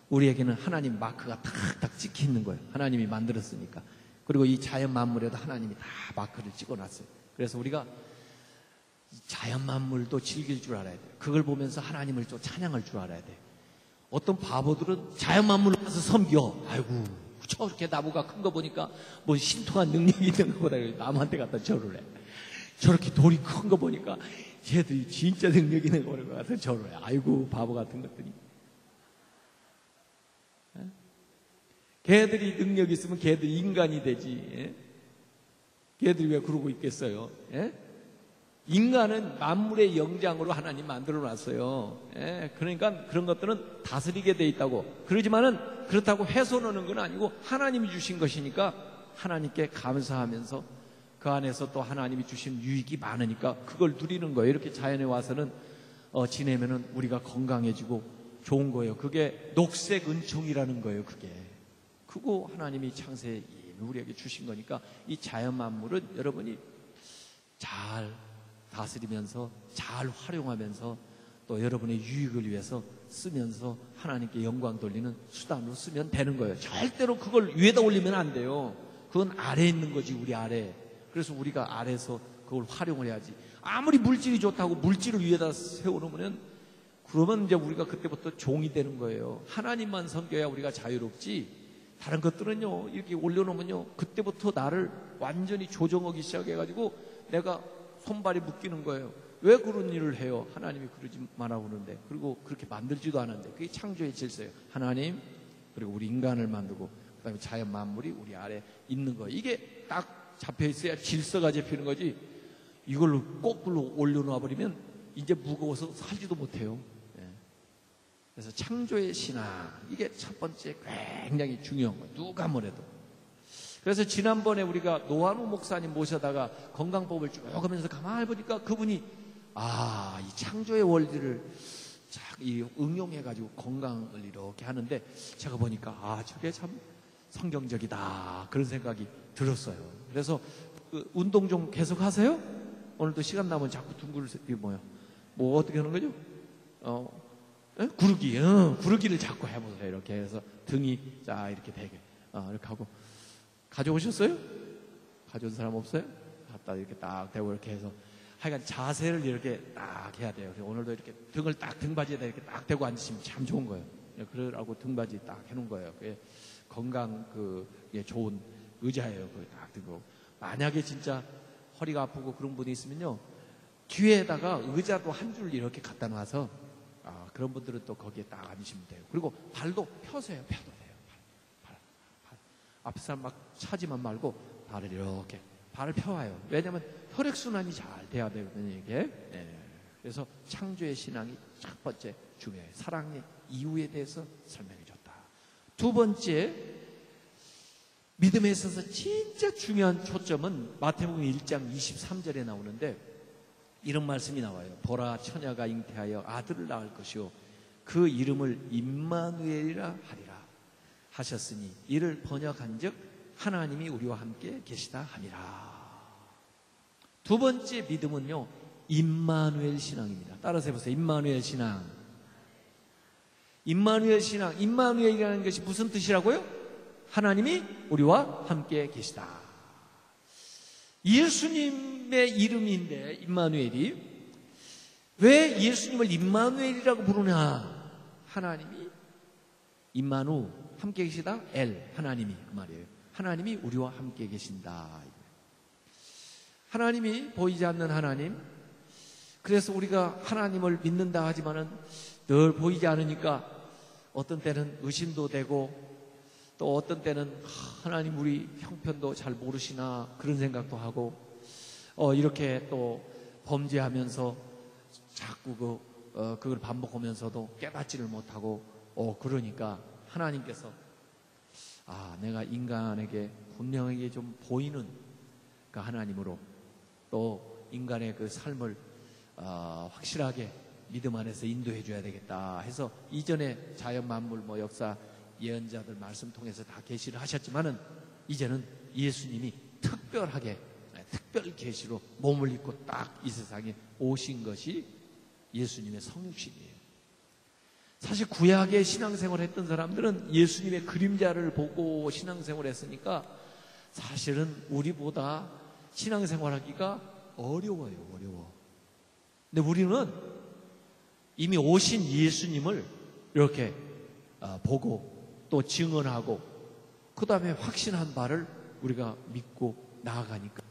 우리에게는 하나님 마크가 탁탁 찍혀 있는 거예요. 하나님이 만들었으니까. 그리고 이 자연 만물에도 하나님이 다 마크를 찍어놨어요. 그래서 우리가 자연 만물도 즐길 줄 알아야 돼요. 그걸 보면서 하나님을 좀 찬양할 줄 알아야 돼요. 어떤 바보들은 자연 만물로 가서 섬겨. 아이고, 저렇게 나무가 큰 거 보니까 뭐 신통한 능력이 있는 것보다 나무한테 갖다 절을 해. 저렇게 돌이 큰 거 보니까 얘들이 진짜 능력 있는 거를 가서 절을 해. 아이고, 바보 같은 것들이. 개들이 능력이 있으면 개들이 인간이 되지. 예? 개들이 왜 그러고 있겠어요? 예? 인간은 만물의 영장으로 하나님 만들어 놨어요. 예? 그러니까 그런 것들은 다스리게 돼 있다고. 그러지만은 그렇다고 훼손하는 건 아니고 하나님이 주신 것이니까 하나님께 감사하면서 그 안에서 또 하나님이 주신 유익이 많으니까 그걸 누리는 거예요. 이렇게 자연에 와서는 지내면은 우리가 건강해지고 좋은 거예요. 그게 녹색 은총이라는 거예요. 그거 하나님이 창세에 우리에게 주신 거니까 이 자연 만물은 여러분이 잘 다스리면서 잘 활용하면서 또 여러분의 유익을 위해서 쓰면서 하나님께 영광 돌리는 수단으로 쓰면 되는 거예요. 절대로 그걸 위에다 올리면 안 돼요. 그건 아래에 있는 거지, 우리 아래. 그래서 우리가 아래에서 그걸 활용을 해야지. 아무리 물질이 좋다고 물질을 위에다 세워놓으면 그러면 이제 우리가 그때부터 종이 되는 거예요. 하나님만 섬겨야 우리가 자유롭지, 다른 것들은요 이렇게 올려놓으면요 그때부터 나를 완전히 조정하기 시작해가지고 내가 손발이 묶이는 거예요. 왜 그런 일을 해요? 하나님이 그러지 말라고 그러는데. 그리고 그렇게 만들지도 않았는데. 그게 창조의 질서예요. 하나님, 그리고 우리 인간을 만들고 그 다음에 자연 만물이 우리 아래 있는 거예요. 이게 딱 잡혀있어야 질서가 잡히는 거지. 이걸로 거꾸로 올려놔버리면 이제 무거워서 살지도 못해요. 그래서 창조의 신앙, 이게 첫 번째 굉장히 중요한 거예요. 누가 뭐래도. 그래서 지난번에 우리가 노한우 목사님 모셔다가 건강법을 쭉 하면서 가만히 보니까 그분이 이 창조의 원리를 응용해가지고 건강을 이렇게 하는데 제가 보니까 저게 참 성경적이다 그런 생각이 들었어요. 그래서 운동 좀 계속 하세요? 오늘도 시간 나면 자꾸 둥글, 이게 뭐야? 뭐 어떻게 하는 거죠? 구르기를 자꾸 해보세요. 이렇게 해서 등이 이렇게 되게 이렇게 하고. 가져오셨어요? 가져온 사람 없어요? 갖다 이렇게 딱 대고 이렇게 해서 하여간 자세를 이렇게 딱 해야 돼요. 그래서 오늘도 이렇게 등을 딱 등받이에다 이렇게 딱 대고 앉으시면 참 좋은 거예요. 그러라고 등받이 딱 해놓은 거예요. 그게 건강 좋은 의자예요. 그걸 딱 들고. 만약에 진짜 허리가 아프고 그런 분이 있으면요 뒤에다가 의자도 한 줄 이렇게 갖다 놔서 그런 분들은 또 거기에 딱 앉으시면 돼요. 그리고 발도 펴세요. 펴도 돼요. 발. 앞에 사람 막 차지만 말고 발을 이렇게 발을 펴와요. 왜냐하면 혈액순환이 잘 돼야 되거든요. 이게. 그래서 창조의 신앙이 첫 번째 중요해요. 사랑의 이유에 대해서 설명해 줬다. 두 번째, 믿음에 있어서 진짜 중요한 초점은 마태복음 1장 23절에 나오는데 이런 말씀이 나와요. 보라, 처녀가 잉태하여 아들을 낳을 것이요 그 이름을 임마누엘이라 하리라 하셨으니 이를 번역한즉 하나님이 우리와 함께 계시다 함이라. 두 번째 믿음은요 임마누엘 신앙입니다. 따라서 해보세요. 임마누엘 신앙. 임마누엘 신앙. 임마누엘이라는 것이 무슨 뜻이라고요? 하나님이 우리와 함께 계시다. 예수님의 이름인데 임마누엘이 왜 예수님을 임마누엘이라고 부르냐? 하나님이 임마누 함께 계시다. 엘 하나님이 그 말이에요. 하나님이 우리와 함께 계신다. 하나님이 보이지 않는 하나님. 그래서 우리가 하나님을 믿는다 하지만은 늘 보이지 않으니까 어떤 때는 의심도 되고 또 어떤 때는 하나님 우리 형편도 잘 모르시나 그런 생각도 하고 이렇게 또 범죄하면서 자꾸 그걸 반복하면서도 깨닫지를 못하고 그러니까 하나님께서 내가 인간에게 분명하게 좀 보이는 그 하나님으로 또 인간의 그 삶을 확실하게 믿음 안에서 인도해 줘야 되겠다 해서 이전에 자연 만물 역사 예언자들 말씀 통해서 다 계시를 하셨지만은 이제는 예수님이 특별하게 특별 계시로 몸을 입고 딱 이 세상에 오신 것이 예수님의 성육신이에요. 사실 구약의 신앙생활 했던 사람들은 예수님의 그림자를 보고 신앙생활 했으니까 사실은 우리보다 신앙생활하기가 어려워요. 근데 우리는 이미 오신 예수님을 이렇게 보고 또 증언하고 그 다음에 확신한 바를 우리가 믿고 나아가니까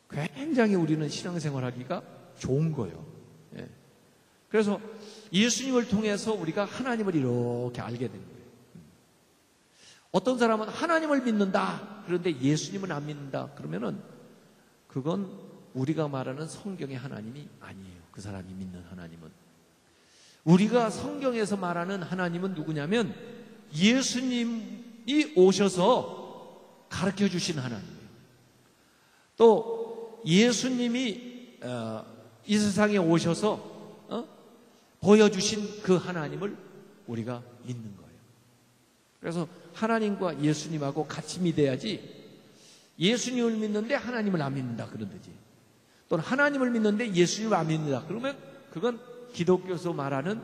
굉장히 우리는 신앙생활하기가 좋은 거예요. 그래서 예수님을 통해서 우리가 하나님을 이렇게 알게 된 거예요. 어떤 사람은 하나님을 믿는다. 그런데 예수님은 안 믿는다. 그러면은 그건 우리가 말하는 성경의 하나님이 아니에요. 그 사람이 믿는 하나님은. 우리가 성경에서 말하는 하나님은 누구냐면 예수님이 오셔서 가르쳐 주신 하나님이에요. 또 예수님이 이 세상에 오셔서 보여주신 그 하나님을 우리가 믿는 거예요. 그래서 하나님과 예수님하고 같이 믿어야지 예수님을 믿는데 하나님을 안 믿는다 그런다지. 또는 하나님을 믿는데 예수님을 안 믿는다. 그러면 그건 기독교에서 말하는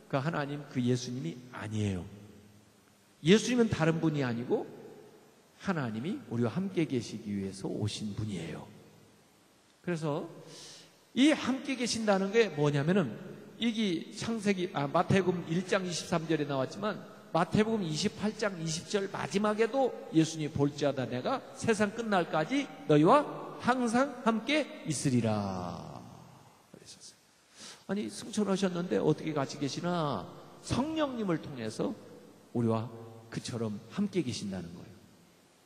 그 하나님, 그 예수님이 아니에요. 예수님은 다른 분이 아니고 하나님이 우리와 함께 계시기 위해서 오신 분이에요. 그래서 이 함께 계신다는 게 뭐냐면은 이게 마태복음 1장 23절에 나왔지만 마태복음 28장 20절 마지막에도 예수님이 볼지어다 내가 세상 끝날까지 너희와 항상 함께 있으리라 그러셨어요. 아니 승천하셨는데 어떻게 같이 계시나? 성령님을 통해서 우리와 그처럼 함께 계신다는 거예요.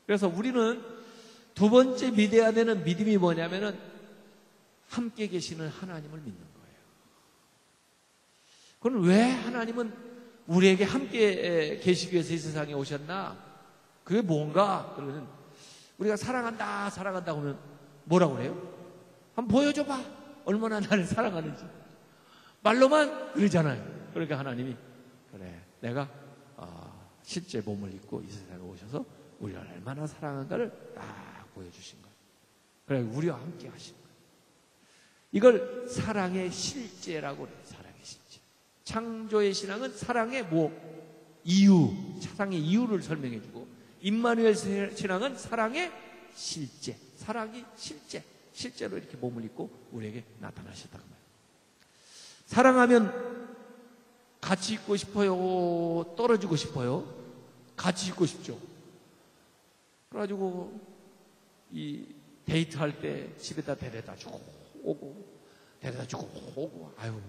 그래서 우리는 두 번째 믿어야 되는 믿음이 뭐냐면은 함께 계시는 하나님을 믿는 거예요. 그럼 왜 하나님은 우리에게 함께 계시기 위해서 이 세상에 오셨나? 그게 뭔가? 그러면 우리가 사랑한다 하면 뭐라고 그래요? 한번 보여줘봐. 얼마나 나를 사랑하는지. 말로만 그러잖아요. 그러니까 하나님이 그래 내가 실제 몸을 입고 이 세상에 오셔서 우리를 얼마나 사랑한가를 딱 보여주신 거예요. 그래 우리와 함께 하신 거예요. 이걸 사랑의 실제라고 그래요. 사랑의 실제. 창조의 신앙은 사랑의 이유, 사랑의 이유를 설명해주고 임마누엘 신앙은 사랑의 실제, 사랑이 실제로 이렇게 몸을 입고 우리에게 나타나셨다고 말이에요. 사랑하면 같이 있고 싶어요? 떨어지고 싶어요? 같이 있고 싶죠. 그래가지고 이 데이트할 때 집에다 데려다 주고 오고 아유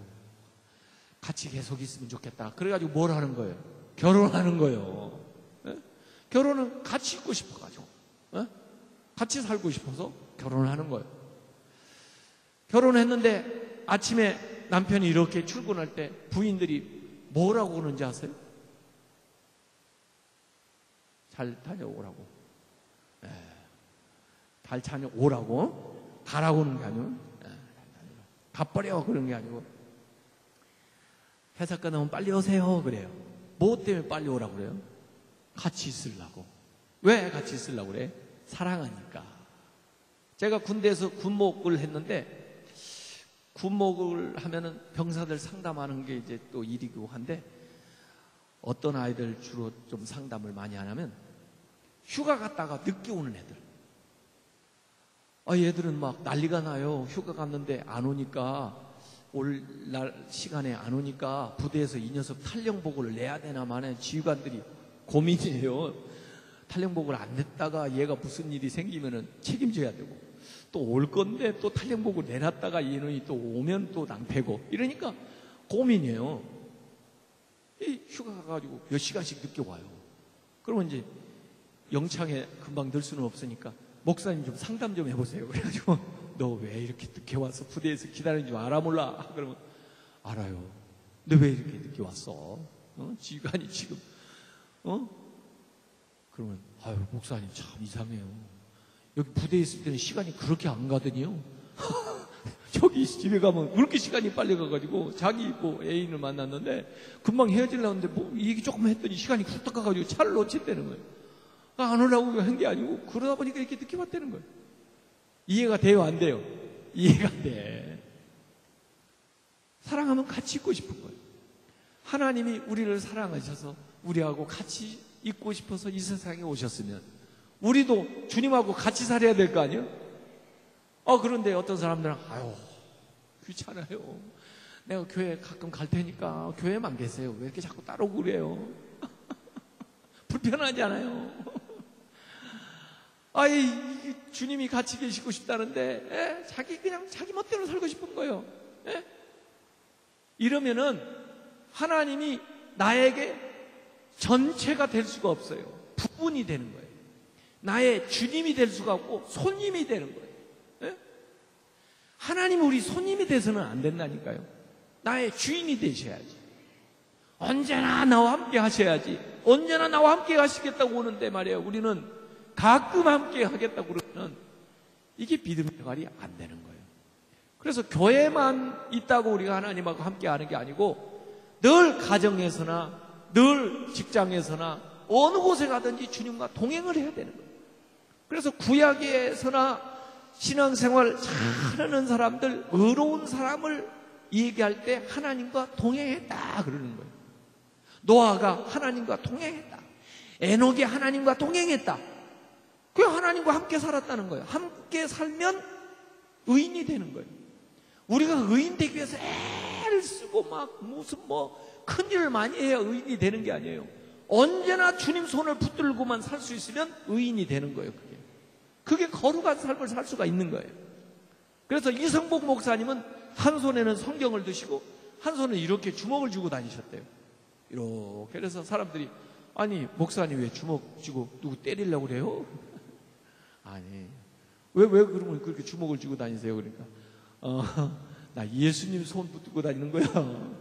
같이 계속 있으면 좋겠다. 그래가지고 뭘 하는 거예요? 결혼하는 거예요. 네? 결혼은 같이 있고 싶어가지고 네? 같이 살고 싶어서 결혼을 하는 거예요. 결혼했는데 아침에 남편이 이렇게 출근할 때 부인들이 뭐라고 그러는지 아세요? 잘 다녀오라고. 네. 잘 다녀오라고? 가라고 하는 게 아니고 가버려 그런 게 아니고 회사 끝나면 빨리 오세요 그래요. 뭐 때문에 빨리 오라고 그래요? 같이 있으려고. 왜 같이 있으려고 그래? 사랑하니까. 제가 군대에서 군목을 했는데 군목을 하면은 병사들 상담하는 게 이제 또 일이고 한데 어떤 아이들 주로 좀 상담을 많이 하냐면 휴가 갔다가 늦게 오는 애들. 얘들은 막 난리가 나요. 휴가 갔는데 안 오니까 올 날 시간에 안 오니까 부대에서 이 녀석 탈영복을 내야 되나 마나 지휘관들이 고민이에요. 탈영복을 안 냈다가 얘가 무슨 일이 생기면은 책임져야 되고 또 올 건데 또 탈영복을 내놨다가 이놈이 또 오면 또 낭패고 이러니까 고민이에요. 이 휴가 가가지고 몇 시간씩 늦게 와요. 그러면 이제 영창에 금방 늘 수는 없으니까 목사님 좀 상담 좀 해보세요. 그래가지고 너 왜 이렇게 늦게 와서 부대에서 기다리는 줄 알아 몰라? 그러면 알아요. 너 왜 이렇게 늦게 왔어? 지휘관이 지금 그러면 아유 목사님 참 이상해요. 여기 부대에 있을 때는 시간이 그렇게 안 가더니요. 저기 집에 가면 그렇게 시간이 빨리 가가지고 자기 애인을 만났는데 금방 헤어지려는데 얘기 조금 했더니 시간이 훅 가가지고 차를 놓친다는 거예요. 안 오려고 한 게 아니고 그러다 보니까 이렇게 늦게 왔다는 거예요. 이해가 돼요? 안 돼요? 이해가 안 돼. 사랑하면 같이 있고 싶은 거예요. 하나님이 우리를 사랑하셔서 우리하고 같이 있고 싶어서 이 세상에 오셨으면 우리도 주님하고 같이 살아야 될 거 아니에요? 그런데 어떤 사람들은 아유 귀찮아요. 내가 교회 가끔 갈 테니까 교회만 계세요. 왜 이렇게 자꾸 따라오고 그래요? 불편하지 않아요? 주님이 같이 계시고 싶다는데 자기 멋대로 살고 싶은 거예요. 이러면은 하나님이 나에게 전체가 될 수가 없어요. 부분이 되는 거예요. 나의 주님이 될 수가 없고 손님이 되는 거예요. 예? 하나님 우리 손님이 돼서는 안 된다니까요. 나의 주인이 되셔야지. 언제나 나와 함께 하셔야지. 언제나 나와 함께 하시겠다고 오는데 말이에요. 우리는 가끔 함께 하겠다고 그러면 이게 믿음의 생활이 안 되는 거예요. 그래서 교회만 있다고 우리가 하나님하고 함께 하는 게 아니고 늘 가정에서나 늘 직장에서나 어느 곳에 가든지 주님과 동행을 해야 되는 거예요. 그래서 구약에서나 신앙생활 잘하는 사람들, 의로운 사람을 얘기할 때 하나님과 동행했다 그러는 거예요. 노아가 하나님과 동행했다. 에녹이 하나님과 동행했다. 그 하나님과 함께 살았다는 거예요. 함께 살면 의인이 되는 거예요. 우리가 의인 되기 위해서 애를 쓰고 막 무슨 큰일을 많이 해야 의인이 되는 게 아니에요. 언제나 주님 손을 붙들고만 살 수 있으면 의인이 되는 거예요. 그게 거룩한 삶을 살 수가 있는 거예요. 그래서 이성복 목사님은 한 손에는 성경을 드시고 한 손에 이렇게 주먹을 쥐고 다니셨대요. 이렇게. 그래서 사람들이 아니 목사님 왜 주먹 쥐고 누구 때리려고 그래요? 아니 왜 그러면 그렇게 주먹을 쥐고 다니세요? 그러니까 나 예수님 손 붙들고 다니는 거야.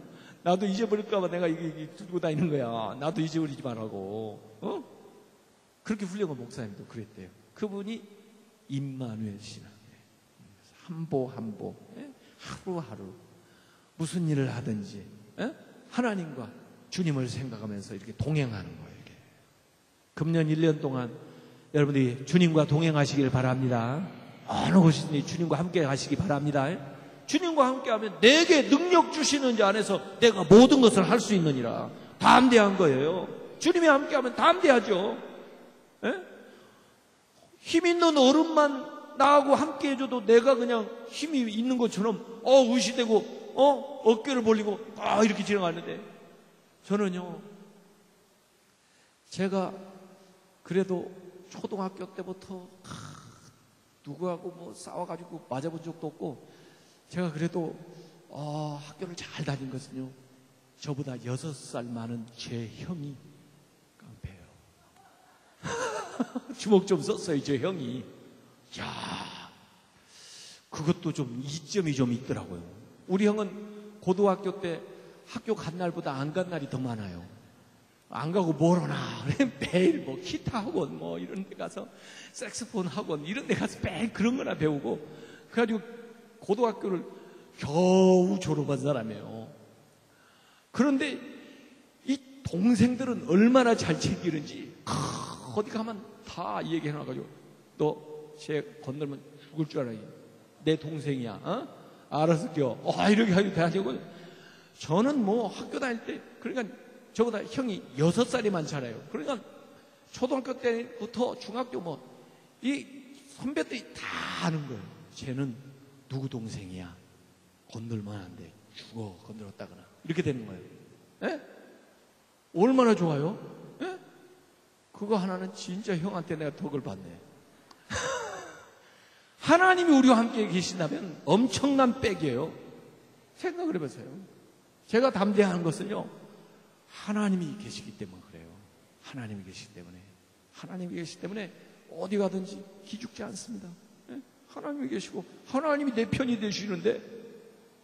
나도 잊어버릴까봐 내가 이게 들고 다니는 거야. 나도 잊어버리지 말라고. 그렇게 훌륭한 목사님도 그랬대요. 그분이 임마누엘 신앙이에요. 한보 하루하루 무슨 일을 하든지 하나님과 주님을 생각하면서 이렇게 동행하는 거예요. 이게. 금년 1년 동안 여러분들이 주님과 동행하시길 바랍니다. 어느 곳이든지 주님과 함께 가시기 바랍니다. 주님과 함께하면 내게 능력 주시는 자 안에서 내가 모든 것을 할 수 있느니라. 담대한 거예요. 주님이 함께하면 담대하죠. 힘 있는 어른만 나하고 함께 해줘도 내가 그냥 힘이 있는 것처럼 의시되고 어깨를 벌리고 이렇게 지나가는데 저는요 제가 그래도 초등학교 때부터 누구하고 싸워가지고 맞아본 적도 없고 제가 그래도 학교를 잘 다닌 것은요 저보다 6살 많은 제 형이 깡패예요. 주먹 좀 썼어요 제 형이. 야, 그것도 좀 이점이 좀 있더라고요. 우리 형은 고등학교 때 학교 간 날보다 안 간 날이 더 많아요. 안 가고 뭘 하나 매일 기타 학원 이런 데 가서 색소폰 학원 이런 데 가서 매일 그런 거나 배우고 그래가지고 고등학교를 겨우 졸업한 사람이에요. 그런데 이 동생들은 얼마나 잘 챙기는지 어디 가면 다 얘기해놔가지고 너 쟤 건들면 죽을 줄 알아. 내 동생이야. 알아서 껴. 이렇게 하고 대하고 저는 학교 다닐 때 그러니까 저보다 형이 6살이 많잖아요. 그러니까 초등학교 때부터 중학교 이 선배들이 다 아는 거예요. 쟤는 누구 동생이야. 건들면 안 돼. 죽어. 건드렸다거나. 이렇게 되는 거예요. 에? 얼마나 좋아요? 에? 그거 하나는 진짜 형한테 내가 덕을 받네. 하나님이 우리와 함께 계신다면 엄청난 백이에요. 생각을 해보세요. 제가 담대한 것은요. 하나님이 계시기 때문에 그래요. 하나님이 계시기 때문에. 하나님이 계시기 때문에 어디 가든지 기죽지 않습니다. 예? 하나님이 계시고 하나님이 내 편이 되시는데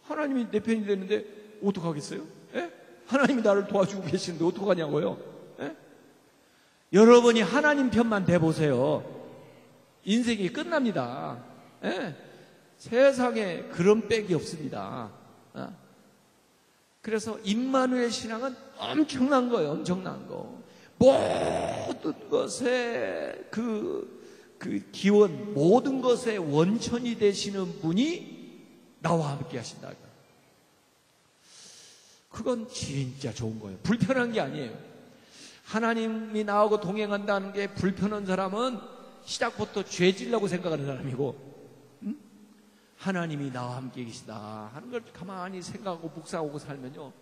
하나님이 내 편이 되는데 어떡하겠어요? 예? 하나님이 나를 도와주고 계시는데 어떡하냐고요? 예? 여러분이 하나님 편만 대보세요. 인생이 끝납니다. 예? 세상에 그런 백이 없습니다. 그래서 임마누엘 신앙은 엄청난 거예요. 엄청난 거. 모든 것의 그 기원, 모든 것의 원천이 되시는 분이 나와 함께 하신다. 그건 진짜 좋은 거예요. 불편한 게 아니에요. 하나님이 나하고 동행한다는 게 불편한 사람은 시작부터 죄 지려고 생각하는 사람이고 하나님이 나와 함께 계시다 하는 걸 가만히 생각하고 묵상하고 살면요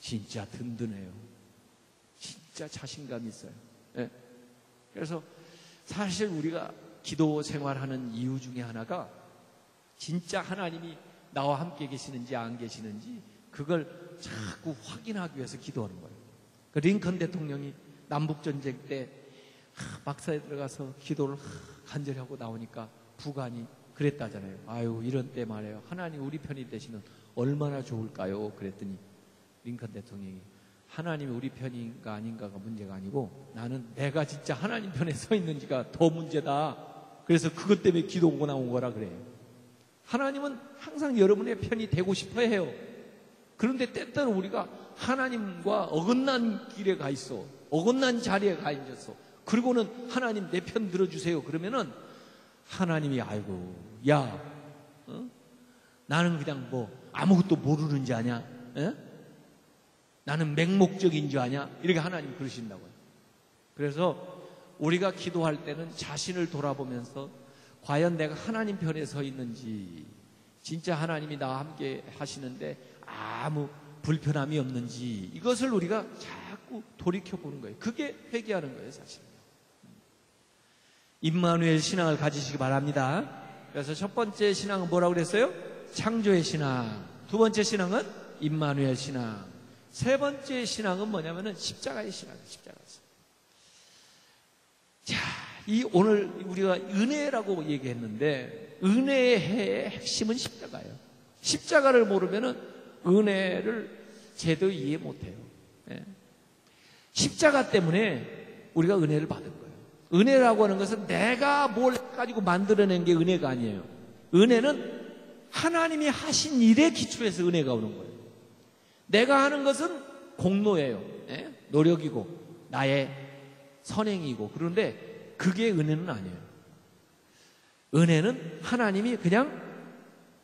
진짜 든든해요. 진짜 자신감이 있어요. 네. 그래서 사실 우리가 기도 생활하는 이유 중에 하나가 진짜 하나님이 나와 함께 계시는지 안 계시는지 그걸 자꾸 확인하기 위해서 기도하는 거예요. 그 링컨 대통령이 남북전쟁 때 막사에 들어가서 기도를 간절히 하고 나오니까 부관이 그랬다잖아요. 아유, 이런 때 말이에요. 하나님 우리 편이 되시면 얼마나 좋을까요? 그랬더니 링컨 대통령이 하나님이 우리 편인가 아닌가가 문제가 아니고 나는 내가 진짜 하나님 편에 서 있는지가 더 문제다. 그래서 그것 때문에 기도 오고 나온 거라 그래요. 하나님은 항상 여러분의 편이 되고 싶어 해요. 그런데 때때로 우리가 하나님과 어긋난 길에 가 있어. 어긋난 자리에 가 있어. 그리고는 하나님 내 편 들어주세요. 그러면은 하나님이 아이고 야 나는 그냥 뭐 아무것도 모르는 지 아냐? 에? 나는 맹목적인 줄 아냐? 이렇게 하나님 그러신다고요. 그래서 우리가 기도할 때는 자신을 돌아보면서 과연 내가 하나님 편에 서 있는지, 진짜 하나님이 나와 함께 하시는데 아무 불편함이 없는지, 이것을 우리가 자꾸 돌이켜보는 거예요. 그게 회개하는 거예요, 사실. 임마누엘 신앙을 가지시기 바랍니다. 그래서 첫 번째 신앙은 뭐라고 그랬어요? 창조의 신앙. 두 번째 신앙은 임마누엘 신앙. 세 번째 신앙은 뭐냐면은 십자가의 신앙이에요. 십자가의 신앙. 자, 이 오늘 우리가 은혜라고 얘기했는데 은혜의 핵심은 십자가예요. 십자가를 모르면은 은혜를 제대로 이해 못해요. 예. 십자가 때문에 우리가 은혜를 받은 거예요. 은혜라고 하는 것은 내가 뭘 가지고 만들어낸 게 은혜가 아니에요. 은혜는 하나님이 하신 일에 기초해서 은혜가 오는 거예요. 내가 하는 것은 공로예요. 예? 노력이고 나의 선행이고, 그런데 그게 은혜는 아니에요. 은혜는 하나님이 그냥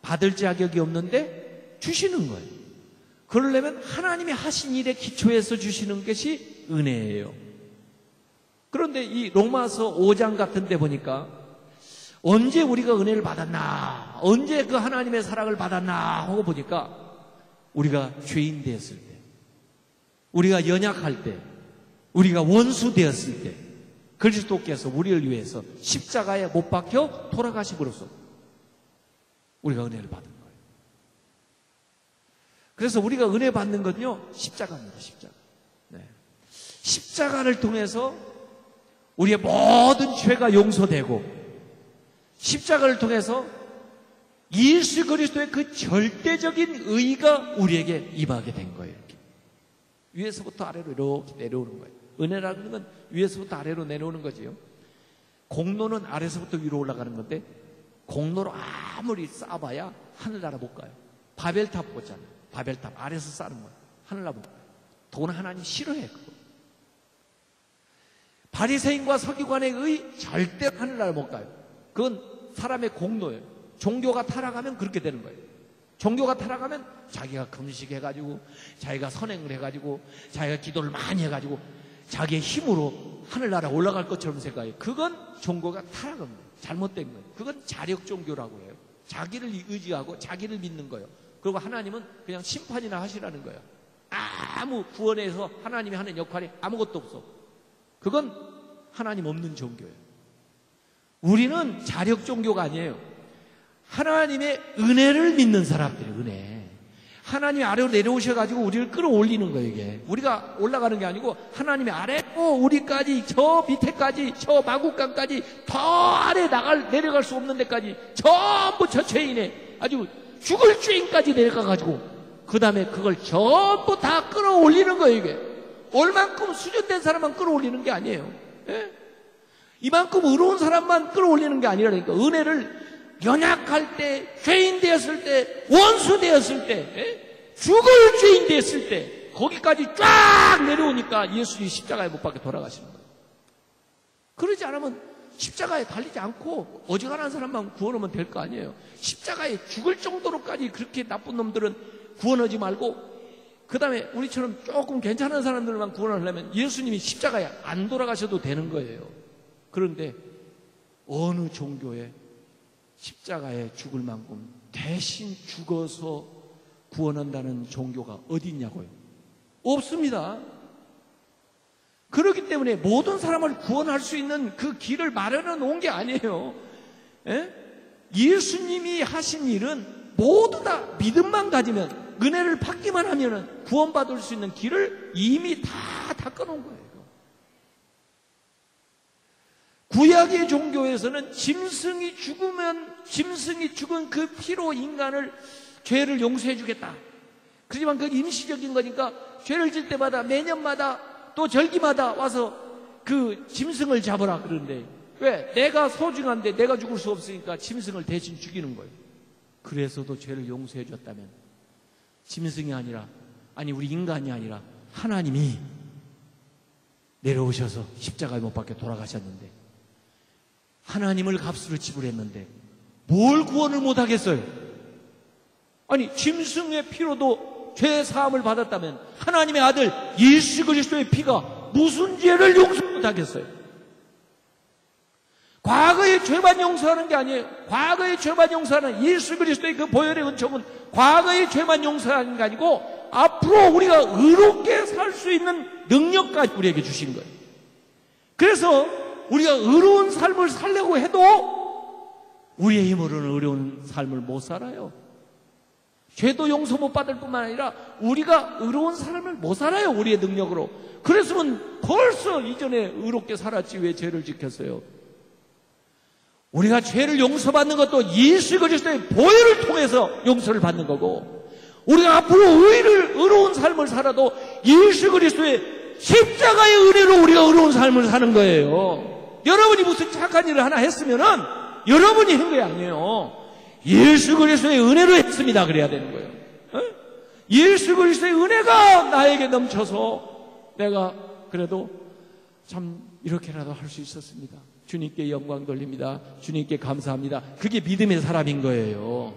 받을 자격이 없는데 주시는 거예요. 그러려면 하나님이 하신 일에 기초해서 주시는 것이 은혜예요. 그런데 이 로마서 5장 같은 데 보니까 언제 우리가 은혜를 받았나, 언제 그 하나님의 사랑을 받았나 하고 보니까 우리가 죄인 되었을 때, 우리가 연약할 때, 우리가 원수 되었을 때 그리스도께서 우리를 위해서 십자가에 못 박혀 돌아가심으로써 우리가 은혜를 받은 거예요. 그래서 우리가 은혜 받는 건요, 십자가입니다. 십자가. 네. 십자가를 통해서 우리의 모든 죄가 용서되고, 십자가를 통해서 예수 그리스도의 그 절대적인 의가 우리에게 임하게 된 거예요. 이렇게. 위에서부터 아래로 이렇게 내려오는 거예요. 은혜라는 건 위에서부터 아래로 내려오는 거지요. 공로는 아래서부터 위로 올라가는 건데, 공로로 아무리 쌓아봐야 하늘나라 못 가요. 바벨탑 보잖아요. 바벨탑 아래서 쌓는 거예요. 하늘나라 못 가요. 돈 하나님 싫어해 그거. 바리새인과 서기관의 의 절대 하늘나라 못 가요. 그건 사람의 공로예요. 종교가 타락하면 그렇게 되는 거예요. 종교가 타락하면 자기가 금식해가지고, 자기가 선행을 해가지고, 자기가 기도를 많이 해가지고 자기의 힘으로 하늘나라 올라갈 것처럼 생각해요. 그건 종교가 타락합니다. 잘못된 거예요. 그건 자력 종교라고 해요. 자기를 의지하고 자기를 믿는 거예요. 그리고 하나님은 그냥 심판이나 하시라는 거예요. 아무 구원에서 하나님이 하는 역할이 아무것도 없어. 그건 하나님 없는 종교예요. 우리는 자력 종교가 아니에요. 하나님의 은혜를 믿는 사람들이에요. 은혜. 하나님이 아래로 내려오셔가지고 우리를 끌어올리는 거예요. 이게 우리가 올라가는 게 아니고 하나님이 아래로 우리까지, 저 밑에까지, 저 마구간까지, 더 아래 내려갈 수 없는 데까지 전부 저 죄인의 아주 죽을 죄인까지 내려가가지고 그 다음에 그걸 전부 다 끌어올리는 거예요. 이게 얼만큼 수준된 사람만 끌어올리는 게 아니에요. 예? 이만큼 의로운 사람만 끌어올리는 게 아니라니까. 은혜를 연약할 때, 죄인 되었을 때, 원수 되었을 때, 죽을 죄인 되었을 때 거기까지 쫙 내려오니까 예수님이 십자가에 못 박혀 돌아가시는 거예요. 그러지 않으면 십자가에 달리지 않고 어지간한 사람만 구원하면 될 거 아니에요. 십자가에 죽을 정도로까지 그렇게 나쁜 놈들은 구원하지 말고, 그 다음에 우리처럼 조금 괜찮은 사람들만 구원하려면 예수님이 십자가에 안 돌아가셔도 되는 거예요. 그런데 어느 종교에 십자가에 죽을 만큼 대신 죽어서 구원한다는 종교가 어디 있냐고요? 없습니다. 그렇기 때문에 모든 사람을 구원할 수 있는 그 길을 마련해 놓은 게 아니에요. 예? 예수님이 하신 일은 모두 다 믿음만 가지면, 은혜를 받기만 하면 구원받을 수 있는 길을 이미 다 닦아놓은 거예요. 구약의 종교에서는 짐승이 죽은 그 피로 인간을 죄를 용서해 주겠다. 그렇지만 그건 임시적인 거니까 죄를 질 때마다 매년마다 또 절기마다 와서 그 짐승을 잡으라 그러는데, 왜? 내가 소중한데 내가 죽을 수 없으니까 짐승을 대신 죽이는 거예요. 그래서도 죄를 용서해 줬다면 짐승이 아니라, 아니 우리 인간이 아니라 하나님이 내려오셔서 십자가에 못 박혀 돌아가셨는데, 하나님을 값으로 지불했는데 뭘 구원을 못 하겠어요? 아니 짐승의 피로도 죄 사함을 받았다면 하나님의 아들 예수 그리스도의 피가 무슨 죄를 용서 못 하겠어요? 과거의 죄만 용서하는 게 아니에요. 과거의 죄만 용서하는 예수 그리스도의 그 보혈의 은총은 과거의 죄만 용서하는 게 아니고 앞으로 우리가 의롭게 살 수 있는 능력까지 우리에게 주신 거예요. 그래서 우리가 의로운 삶을 살려고 해도 우리의 힘으로는 의로운 삶을 못 살아요. 죄도 용서 못 받을 뿐만 아니라 우리가 의로운 삶을 못 살아요. 우리의 능력으로. 그랬으면 벌써 이전에 의롭게 살았지 왜 죄를 지켰어요? 우리가 죄를 용서받는 것도 예수 그리스도의 보혈을 통해서 용서를 받는 거고, 우리가 앞으로 의로운 삶을 살아도 예수 그리스도의 십자가의 은혜로 우리가 의로운 삶을 사는 거예요. 여러분이 무슨 착한 일을 하나 했으면은 여러분이 한 게 아니에요. 예수 그리스도의 은혜로 했습니다. 그래야 되는 거예요. 예수 그리스도의 은혜가 나에게 넘쳐서 내가 그래도 참 이렇게라도 할 수 있었습니다. 주님께 영광 돌립니다. 주님께 감사합니다. 그게 믿음의 사람인 거예요.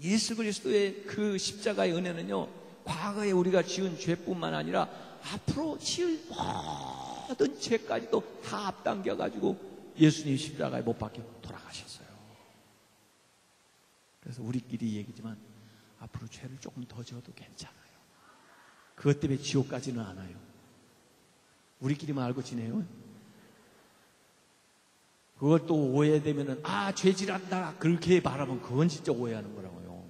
예수 그리스도의 그 십자가의 은혜는요, 과거에 우리가 지은 죄뿐만 아니라 앞으로 지을 모든 죄까지도 다 앞당겨가지고 예수님 십자가에 못 박혀 돌아가셨어요. 그래서 우리끼리 얘기지만 앞으로 죄를 조금 더 지어도 괜찮아요. 그것 때문에 지옥 가지는 않아요. 우리끼리만 알고 지내요. 그걸 또 오해되면은 죄질한다 그렇게 말하면 그건 진짜 오해하는 거라고요.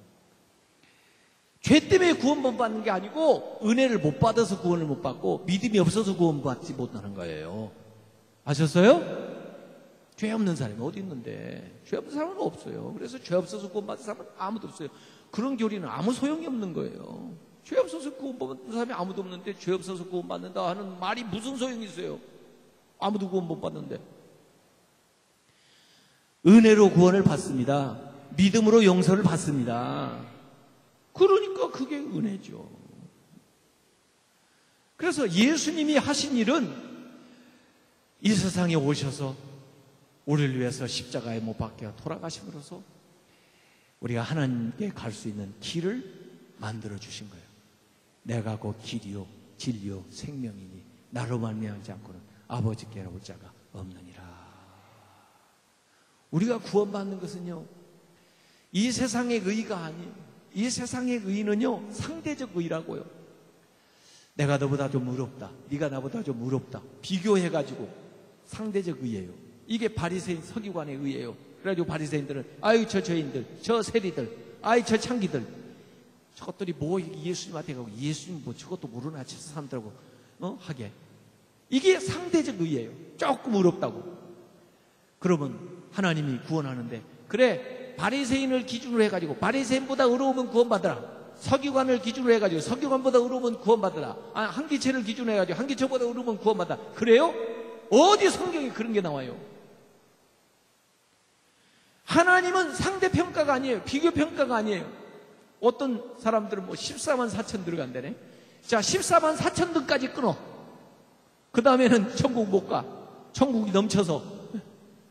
죄 때문에 구원 못 받는 게 아니고 은혜를 못 받아서 구원을 못 받고 믿음이 없어서 구원 받지 못하는 거예요. 아셨어요? 죄 없는 사람이 어디 있는데? 죄 없는 사람은 없어요. 그래서 죄 없어서 구원 받은 사람은 아무도 없어요. 그런 교리는 아무 소용이 없는 거예요. 죄 없어서 구원 받는 사람이 아무도 없는데 죄 없어서 구원 받는다 하는 말이 무슨 소용이 있어요? 아무도 구원 못 받는데. 은혜로 구원을 받습니다. 믿음으로 용서를 받습니다. 그러니까 그게 은혜죠. 그래서 예수님이 하신 일은 이 세상에 오셔서 우리를 위해서 십자가에 못 박혀 돌아가심으로써 우리가 하나님께 갈 수 있는 길을 만들어 주신 거예요. 내가 곧 길이요 진리요 생명이니 나로 말미암지 않고는 아버지께 올 자가 없느니라. 우리가 구원받는 것은요, 이 세상의 의가 아니에요. 이 세상의 의는요, 상대적 의라고요. 내가 너보다 좀 의롭다, 네가 나보다 좀 의롭다, 비교해가지고 상대적 의예요. 이게 바리새인 서기관의 의예요. 그래가지고 바리새인들은 아유 저 죄인들, 저 세리들, 아유 저 창기들, 저것들이 뭐 예수님한테 가고 예수님 뭐 저것도 모르나 저 사람들하고 하게. 이게 상대적 의예요. 조금 의롭다고. 그러면 하나님이 구원하는데, 그래 바리새인을 기준으로 해가지고 바리새인보다 의로우면 구원받으라, 서기관을 기준으로 해가지고 서기관보다 의로우면 구원받으라, 한기채를 기준으로 해가지고 한기채보다 의로우면 구원받아. 그래요? 어디 성경에 그런 게 나와요? 하나님은 상대평가가 아니에요. 비교평가가 아니에요. 어떤 사람들은 뭐 14만 4천 들어간다네. 자, 14만 4천 등까지 끊어. 그 다음에는 천국 못 가. 천국이 넘쳐서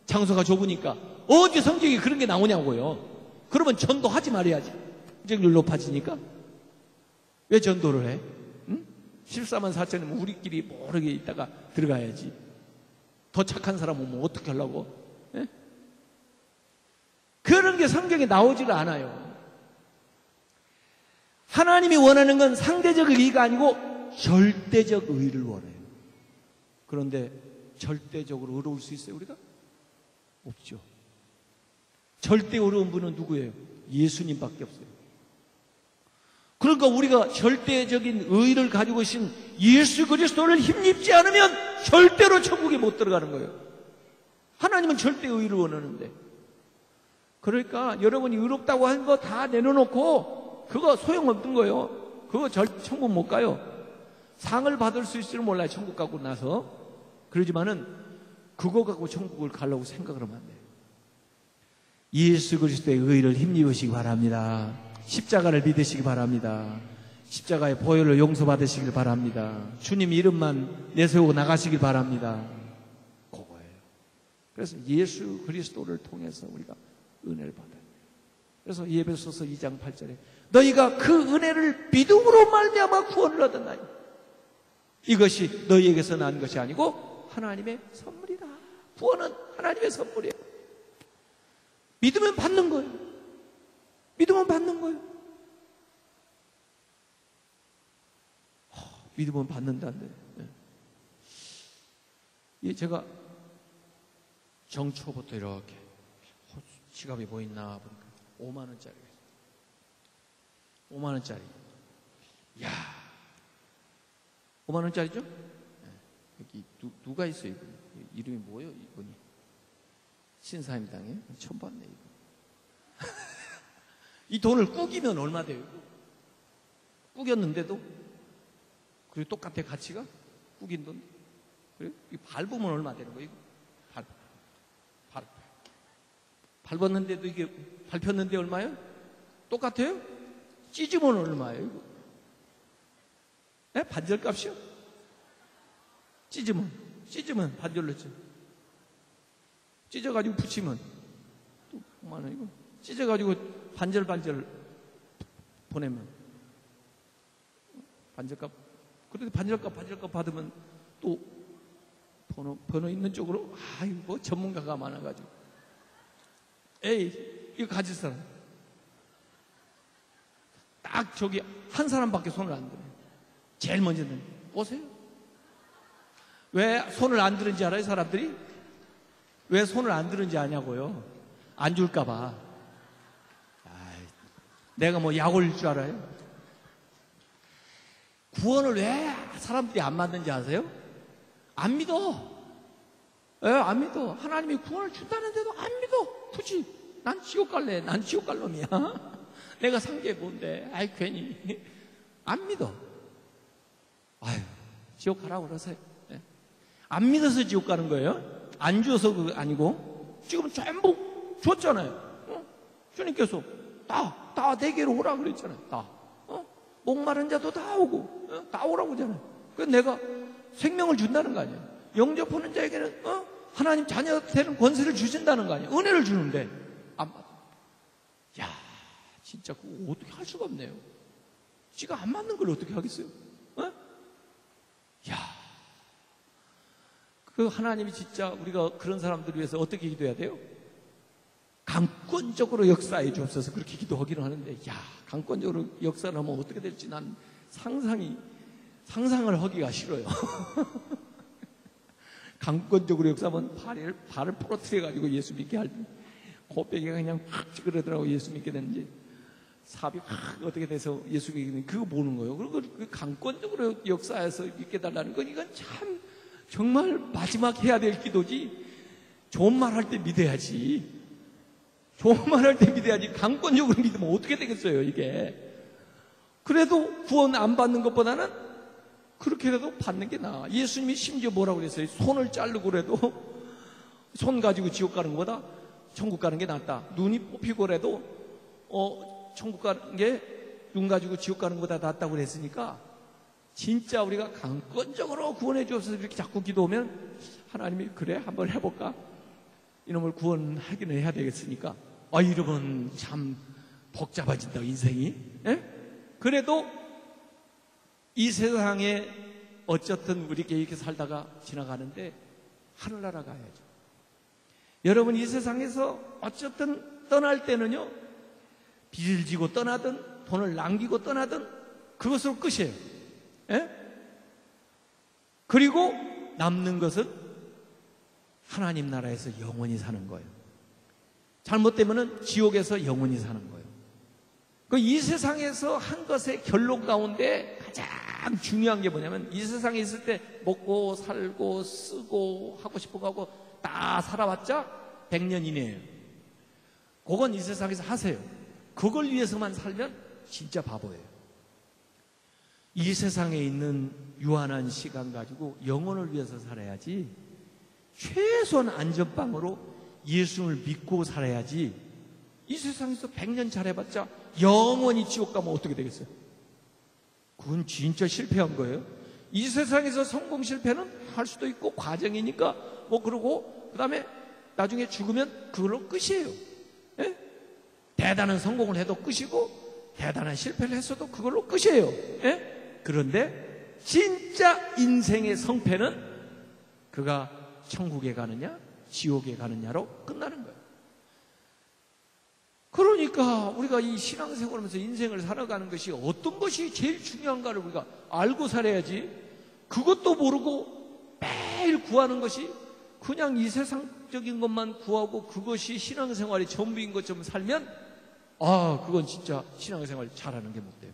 장소가 좁으니까. 어디 성경에 그런 게 나오냐고요. 그러면 전도하지 말아야지. 경쟁률 높아지니까. 왜 전도를 해? 14만 4천이면 우리끼리 모르게 있다가 들어가야지. 더 착한 사람 오면 어떻게 하려고? 예? 그런 게 성경에 나오지를 않아요. 하나님이 원하는 건 상대적 의의가 아니고 절대적 의의를 원해요. 그런데 절대적으로 의로울 수 있어요, 우리가? 없죠. 절대 의로운 분은 누구예요? 예수님밖에 없어요. 그러니까 우리가 절대적인 의를 가지고 계신 예수 그리스도를 힘입지 않으면 절대로 천국에 못 들어가는 거예요. 하나님은 절대 의를 원하는데. 그러니까 여러분이 의롭다고 하는 거 다 내려놓고 그거 소용없는 거예요. 그거 천국 못 가요. 상을 받을 수 있을지는 몰라요. 천국 가고 나서. 그러지만은 그거 갖고 천국을 가려고 생각을 하면 안 돼요. 예수 그리스도의 의를 힘입으시기 바랍니다. 십자가를 믿으시기 바랍니다. 십자가의 보혈을 용서받으시길 바랍니다. 주님 이름만 내세우고 나가시길 바랍니다. 그거예요. 그래서 예수 그리스도를 통해서 우리가 은혜를 받아요. 그래서 에베소서 2장 8절에 너희가 그 은혜를 믿음으로 말미암아 구원을 얻었나니 이것이 너희에게서 난 것이 아니고 하나님의 선물이다. 구원은 하나님의 선물이에요. 믿으면 받는 거예요. 믿으면 받는 거예요. 믿으면 받는다는데. 제가 정초부터 이렇게 지갑이 뭐 있나 보니까 5만 원짜리. 5만 원짜리. 야, 5만 원짜리죠? 여기 누가 있어요? 이분? 이름이 뭐예요? 이분이 신사임당에 처음 봤네 이거. 이 돈을 꾸기면 얼마 돼요? 꾸겼는데도 그리고 똑같아 가치가 꾸긴 돈. 그래? 이 밟으면 얼마 되는 거예요? 밟았는데도 이게 밟혔는데 얼마예요? 똑같아요? 찢으면 얼마예요? 이거? 네? 반절값이요? 찢으면 반절로 쳐. 찢어가지고 붙이면 또 5만 원이고 찢어가지고 반절 보내면 반절값. 그런데 반절값 받으면 또 번호 있는 쪽으로 아이고 전문가가 많아가지고 에이 이거 가질 사람 딱 저기 한 사람밖에 손을 안 들어요. 제일 먼저 드는 오세요. 왜 손을 안 드는지 알아요? 사람들이 왜 손을 안 드는지 아냐고요? 안 줄까봐. 내가 뭐 약 올릴 줄 알아요? 구원을 왜 사람들이 안 받는지 아세요? 안 믿어. 안 믿어. 하나님이 구원을 준다는데도 안 믿어. 굳이 난 지옥 갈래. 난 지옥 갈 놈이야. 내가 상계 뭔데? 아이 괜히 안 믿어. 아유 지옥 가라고 그러세요. 안 믿어서 지옥 가는 거예요. 안 주어서 그거 아니고 지금 전부 줬잖아요. 주님께서 다 내게로 오라 그랬잖아요. 다 목마른 자도 다 오고 다 오라고 하잖아요. 그래서 내가 생명을 준다는 거 아니에요. 영접하는 자에게는 하나님 자녀 되는 권세를 주신다는 거 아니에요. 은혜를 주는데 안 받아. 야 진짜 그거 어떻게 할 수가 없네요. 지가 안 맞는 걸 어떻게 하겠어요? 야, 그 하나님이 진짜 우리가 그런 사람들을 위해서 어떻게 기도해야 돼요? 강권적으로 역사해 주옵소서 그렇게 기도하기는 하는데 야 강권적으로 역사를 하면 어떻게 될지 난 상상을 하기가 싫어요. 강권적으로 역사하면 발을 부러뜨려가지고 예수 믿게 할 때 고백이가 그냥 확 찌그러들어가고 예수 믿게 되는지 삽이 확 어떻게 돼서 예수 믿게 되는지 그거 보는 거예요. 그리고 그 강권적으로 역사해서 믿게 달라는 건 이건 참 정말 마지막 해야 될 기도지. 좋은 말 할 때 믿어야지. 좋은 말 할 때 믿어야지. 강권적으로 믿으면 어떻게 되겠어요 이게. 그래도 구원 안 받는 것보다는 그렇게라도 받는 게 나아. 예수님이 심지어 뭐라고 그랬어요? 손을 자르고 그래도 손 가지고 지옥 가는 것보다 천국 가는 게 낫다. 눈이 뽑히고라도 천국 가는 게 눈 가지고 지옥 가는 것보다 낫다고 그랬으니까 진짜 우리가 강권적으로 구원해 주옵소서 이렇게 자꾸 기도하면 하나님이 그래 한번 해볼까? 이놈을 구원하기는 해야 되겠으니까 이러면 참 복잡해진다 인생이. 그래도 이 세상에 어쨌든 우리가 이렇게 살다가 지나가는데 하늘나라 가야죠. 여러분 이 세상에서 어쨌든 떠날 때는요 빚을 지고 떠나든 돈을 남기고 떠나든 그것으로 끝이에요. 그리고 남는 것은 하나님 나라에서 영원히 사는 거예요. 잘못되면은 지옥에서 영원히 사는 거예요. 그 이 세상에서 한 것의 결론 가운데 가장 중요한 게 뭐냐면, 이 세상에 있을 때 먹고 살고 쓰고 하고 싶은 거 하고 다 살아봤자 100년 이내예요. 그건 이 세상에서 하세요. 그걸 위해서만 살면 진짜 바보예요. 이 세상에 있는 유한한 시간 가지고 영혼을 위해서 살아야지, 최소한 안전빵으로 예수를 믿고 살아야지. 이 세상에서 100년 잘해봤자 영원히 지옥 가면 어떻게 되겠어요? 그건 진짜 실패한 거예요. 이 세상에서 성공 실패는 할 수도 있고 과정이니까 뭐 그러고, 그 다음에 나중에 죽으면 그걸로 끝이에요. 예? 대단한 성공을 해도 끝이고 대단한 실패를 했어도 그걸로 끝이에요. 예? 그런데 진짜 인생의 성패는 그가 천국에 가느냐 지옥에 가느냐로 끝나는 거예요. 그러니까 우리가 이 신앙생활을 하면서 인생을 살아가는 것이 어떤 것이 제일 중요한가를 우리가 알고 살아야지, 그것도 모르고 매일 구하는 것이 그냥 이 세상적인 것만 구하고 그것이 신앙생활의 전부인 것처럼 살면, 그건 진짜 신앙생활 잘하는 게 못 돼요.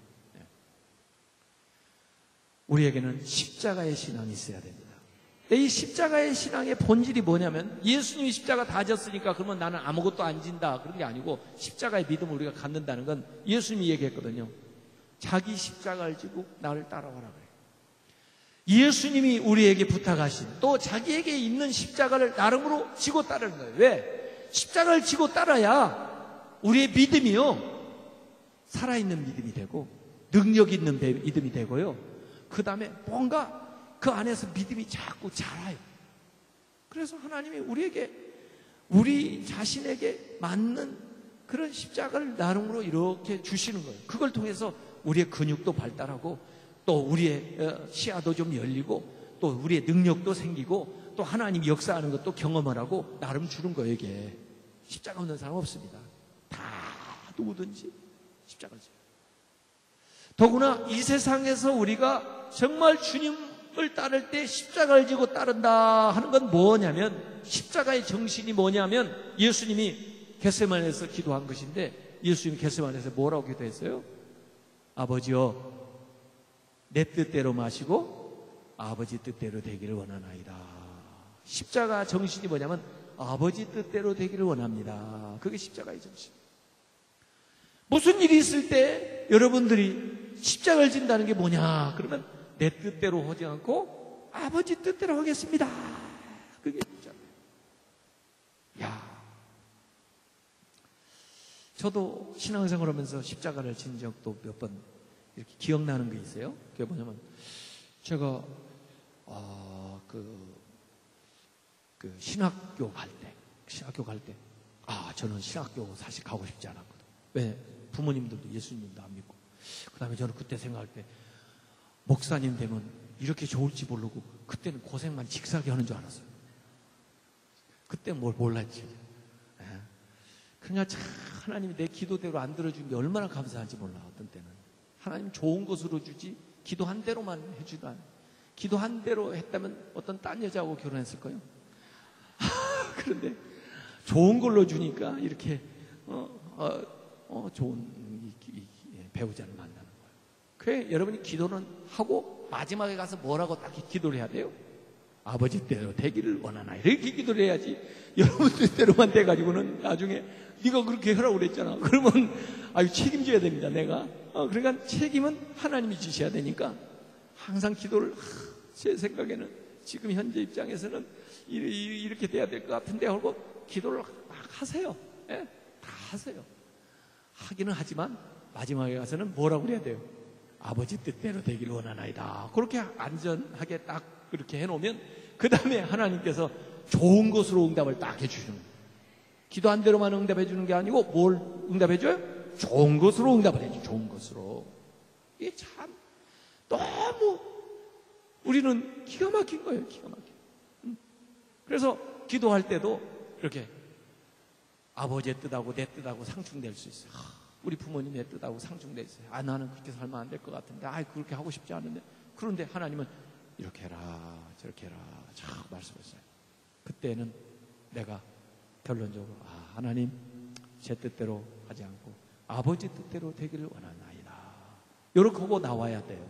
우리에게는 십자가의 신앙이 있어야 됩니다. 이 십자가의 신앙의 본질이 뭐냐면, 예수님이 십자가 다 졌으니까 그러면 나는 아무것도 안 진다, 그런 게 아니고, 십자가의 믿음을 우리가 갖는다는 건 예수님이 얘기했거든요. 자기 십자가를 지고 나를 따라와라 그래요. 예수님이 우리에게 부탁하신, 또 자기에게 있는 십자가를 나름으로 지고 따르는 거예요. 왜? 십자가를 지고 따라야 우리의 믿음이요, 살아있는 믿음이 되고 능력 있는 믿음이 되고요, 그 다음에 뭔가 그 안에서 믿음이 자꾸 자라요. 그래서 하나님이 우리에게, 우리 자신에게 맞는 그런 십자가를 나름으로 이렇게 주시는 거예요. 그걸 통해서 우리의 근육도 발달하고, 또 우리의 시야도 좀 열리고, 또 우리의 능력도 생기고, 또 하나님이 역사하는 것도 경험을 하고 나름 주는 거예요. 이게 십자가 없는 사람 없습니다. 다 누구든지 십자가를 져요. 더구나 이 세상에서 우리가 정말 주님을 따를 때 십자가를 지고 따른다 하는 건 뭐냐면, 십자가의 정신이 뭐냐면, 예수님이 겟세마네에서 기도한 것인데, 예수님이 겟세마네에서 뭐라고 기도했어요? 아버지여, 내 뜻대로 마시고 아버지 뜻대로 되기를 원하나이다. 십자가 정신이 뭐냐면 아버지 뜻대로 되기를 원합니다. 그게 십자가의 정신. 무슨 일이 있을 때 여러분들이 십자가를 진다는 게 뭐냐? 그러면 내 뜻대로 하지 않고 아버지 뜻대로 하겠습니다. 그게 십자가예요. 저도 신앙생활 하면서 십자가를 진 적도 몇 번 이렇게 기억나는 게 있어요. 그게 뭐냐면, 제가 신학교 갈 때, 저는 신학교 사실 가고 싶지 않았거든. 왜? 부모님들도 예수님도 안 믿고. 그 다음에 저는 그때 생각할 때, 목사님 되면 이렇게 좋을지 모르고, 그때는 고생만 직사게 하는 줄 알았어요. 그때 뭘 몰랐지. 그냥 참 하나님이 내 기도대로 안 들어준 게 얼마나 감사한지 몰라. 어떤 때는 하나님 좋은 것으로 주지, 기도 한 대로만 해주도 않아요. 기도 한 대로 했다면 어떤 딴 여자하고 결혼했을 거예요. 그런데 좋은 걸로 주니까 이렇게 좋은 배우자를 만나는 거예요. 그래, 여러분이 기도는 하고 마지막에 가서 뭐라고 딱 기도를 해야 돼요? 아버지 뜻대로 되기를 원하나, 이렇게 기도를 해야지. 여러분 뜻대로만 돼가지고는 나중에 네가 그렇게 하라고 그랬잖아, 그러면 책임져야 됩니다, 내가. 그러니까 책임은 하나님이 지셔야 되니까 항상 기도를, 제 생각에는 지금 현재 입장에서는 이렇게 돼야 될 것 같은데 하고 기도를 막 하세요. 다 하세요. 하기는 하지만 마지막에 가서는 뭐라고 그래야 돼요? 아버지 뜻대로 되기를 원하나이다. 그렇게 안전하게 딱 그렇게 해놓으면 그 다음에 하나님께서 좋은 것으로 응답을 딱 해주시는 거예요. 기도한 대로만 응답해 주는 게 아니고 뭘 응답해 줘요? 좋은 것으로 응답을 해줘. 좋은 것으로. 이게 참 너무 우리는 기가 막힌 거예요. 기가 막힌. 그래서 기도할 때도 이렇게 아버지의 뜻하고 내 뜻하고 상충될 수 있어요. 우리 부모님 내 뜻하고 상충될 수 있어요. 나는 그렇게 살면 안 될 것 같은데, 그렇게 하고 싶지 않은데. 그런데 하나님은 이렇게 해라 저렇게 해라 쫙 말씀했어요. 그때는 내가 결론적으로 하나님 제 뜻대로 하지 않고 아버지 뜻대로 되기를 원하나이다. 이렇게 하고 나와야 돼요.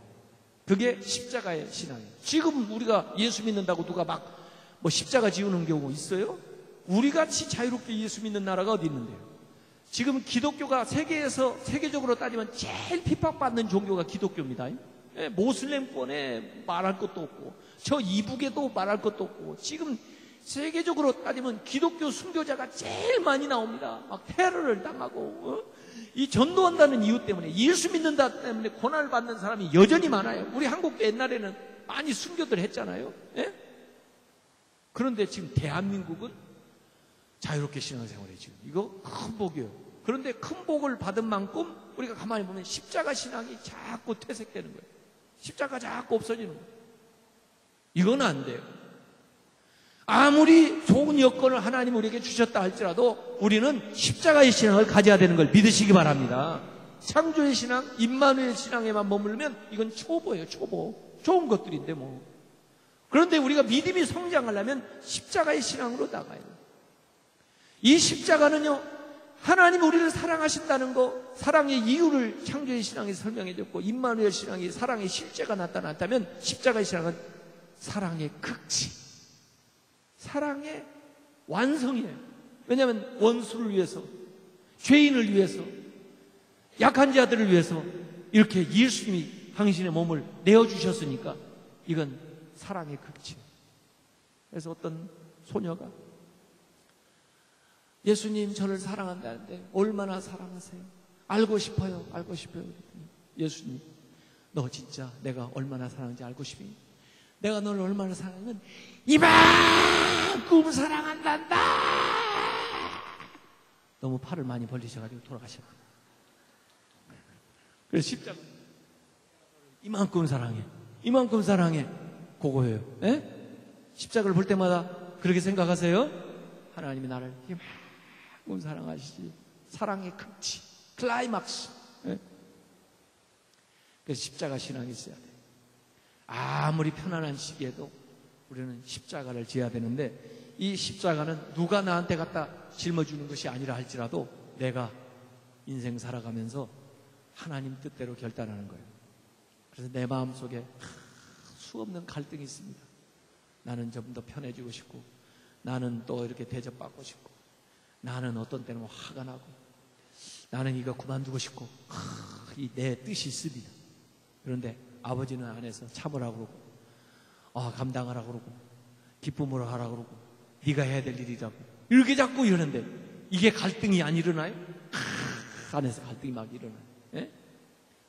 그게 십자가의 신앙이에요. 지금 우리가 예수 믿는다고 누가 막 뭐 십자가 지우는 경우 있어요? 우리같이 자유롭게 예수 믿는 나라가 어디 있는데요? 지금 기독교가 세계적으로 따지면 제일 핍박받는 종교가 기독교입니다. 예, 모슬렘권에 말할 것도 없고, 저 이북에도 말할 것도 없고, 지금 세계적으로 따지면 기독교 순교자가 제일 많이 나옵니다. 막 테러를 당하고, 이 전도한다는 이유 때문에, 예수 믿는다 때문에 고난을 받는 사람이 여전히 많아요. 우리 한국도 옛날에는 많이 순교들 했잖아요. 예? 그런데 지금 대한민국은 자유롭게 신앙생활해 지금. 이거 큰 복이에요. 그런데 큰 복을 받은 만큼 우리가 가만히 보면 십자가 신앙이 자꾸 퇴색되는 거예요. 십자가 자꾸 없어지는 거예요. 이건 안 돼요. 아무리 좋은 여건을 하나님 우리에게 주셨다 할지라도 우리는 십자가의 신앙을 가져야 되는 걸 믿으시기 바랍니다. 창조의 신앙, 임마누엘 신앙에만 머물면 이건 초보예요. 초보. 좋은 것들인데 뭐. 그런데 우리가 믿음이 성장하려면 십자가의 신앙으로 나가야 돼요. 이 십자가는요, 하나님 우리를 사랑하신다는 거, 사랑의 이유를 창조의 신앙에서 설명해 줬고, 임마누엘 신앙이 사랑의 실제가 나타났다면 십자가의 신앙은 사랑의 극치, 사랑의 완성이에요. 왜냐하면 원수를 위해서, 죄인을 위해서, 약한 자들을 위해서 이렇게 예수님이 당신의 몸을 내어주셨으니까 이건 사랑의 극치예요. 그래서 어떤 소녀가 예수님 저를 사랑한다는데 얼마나 사랑하세요? 알고 싶어요. 알고 싶어요. 예수님, 너 진짜 내가 얼마나 사랑하는지 알고 싶니? 내가 너를 얼마나 사랑하면 이만큼 사랑한단다. 너무 팔을 많이 벌리셔가지고 돌아가셨거든요. 그래서 십자가 이만큼 사랑해. 이만큼 사랑해. 그거예요. 예? 십자가를 볼 때마다 그렇게 생각하세요? 하나님이 나를 이만큼 사랑하시지. 사랑의 극치, 클라이막스. 예? 그래서 십자가 신앙이 있어야 돼요. 아무리 편안한 시기에도 우리는 십자가를 지어야 되는데, 이 십자가는 누가 나한테 갖다 짊어주는 것이 아니라 할지라도 내가 인생 살아가면서 하나님 뜻대로 결단하는 거예요. 그래서 내 마음속에 수없는 갈등이 있습니다. 나는 좀 더 편해지고 싶고, 나는 또 이렇게 대접받고 싶고, 나는 어떤 때는 화가 나고, 나는 이거 그만두고 싶고, 이 내 뜻이 있습니다. 그런데 아버지는 안에서 참으라고 그러고, 감당하라고 그러고, 기쁨으로 하라고 그러고, 네가 해야 될 일이라고 이렇게 자꾸 이러는데 이게 갈등이 안 일어나요? 안에서 갈등이 막 일어나요. 예?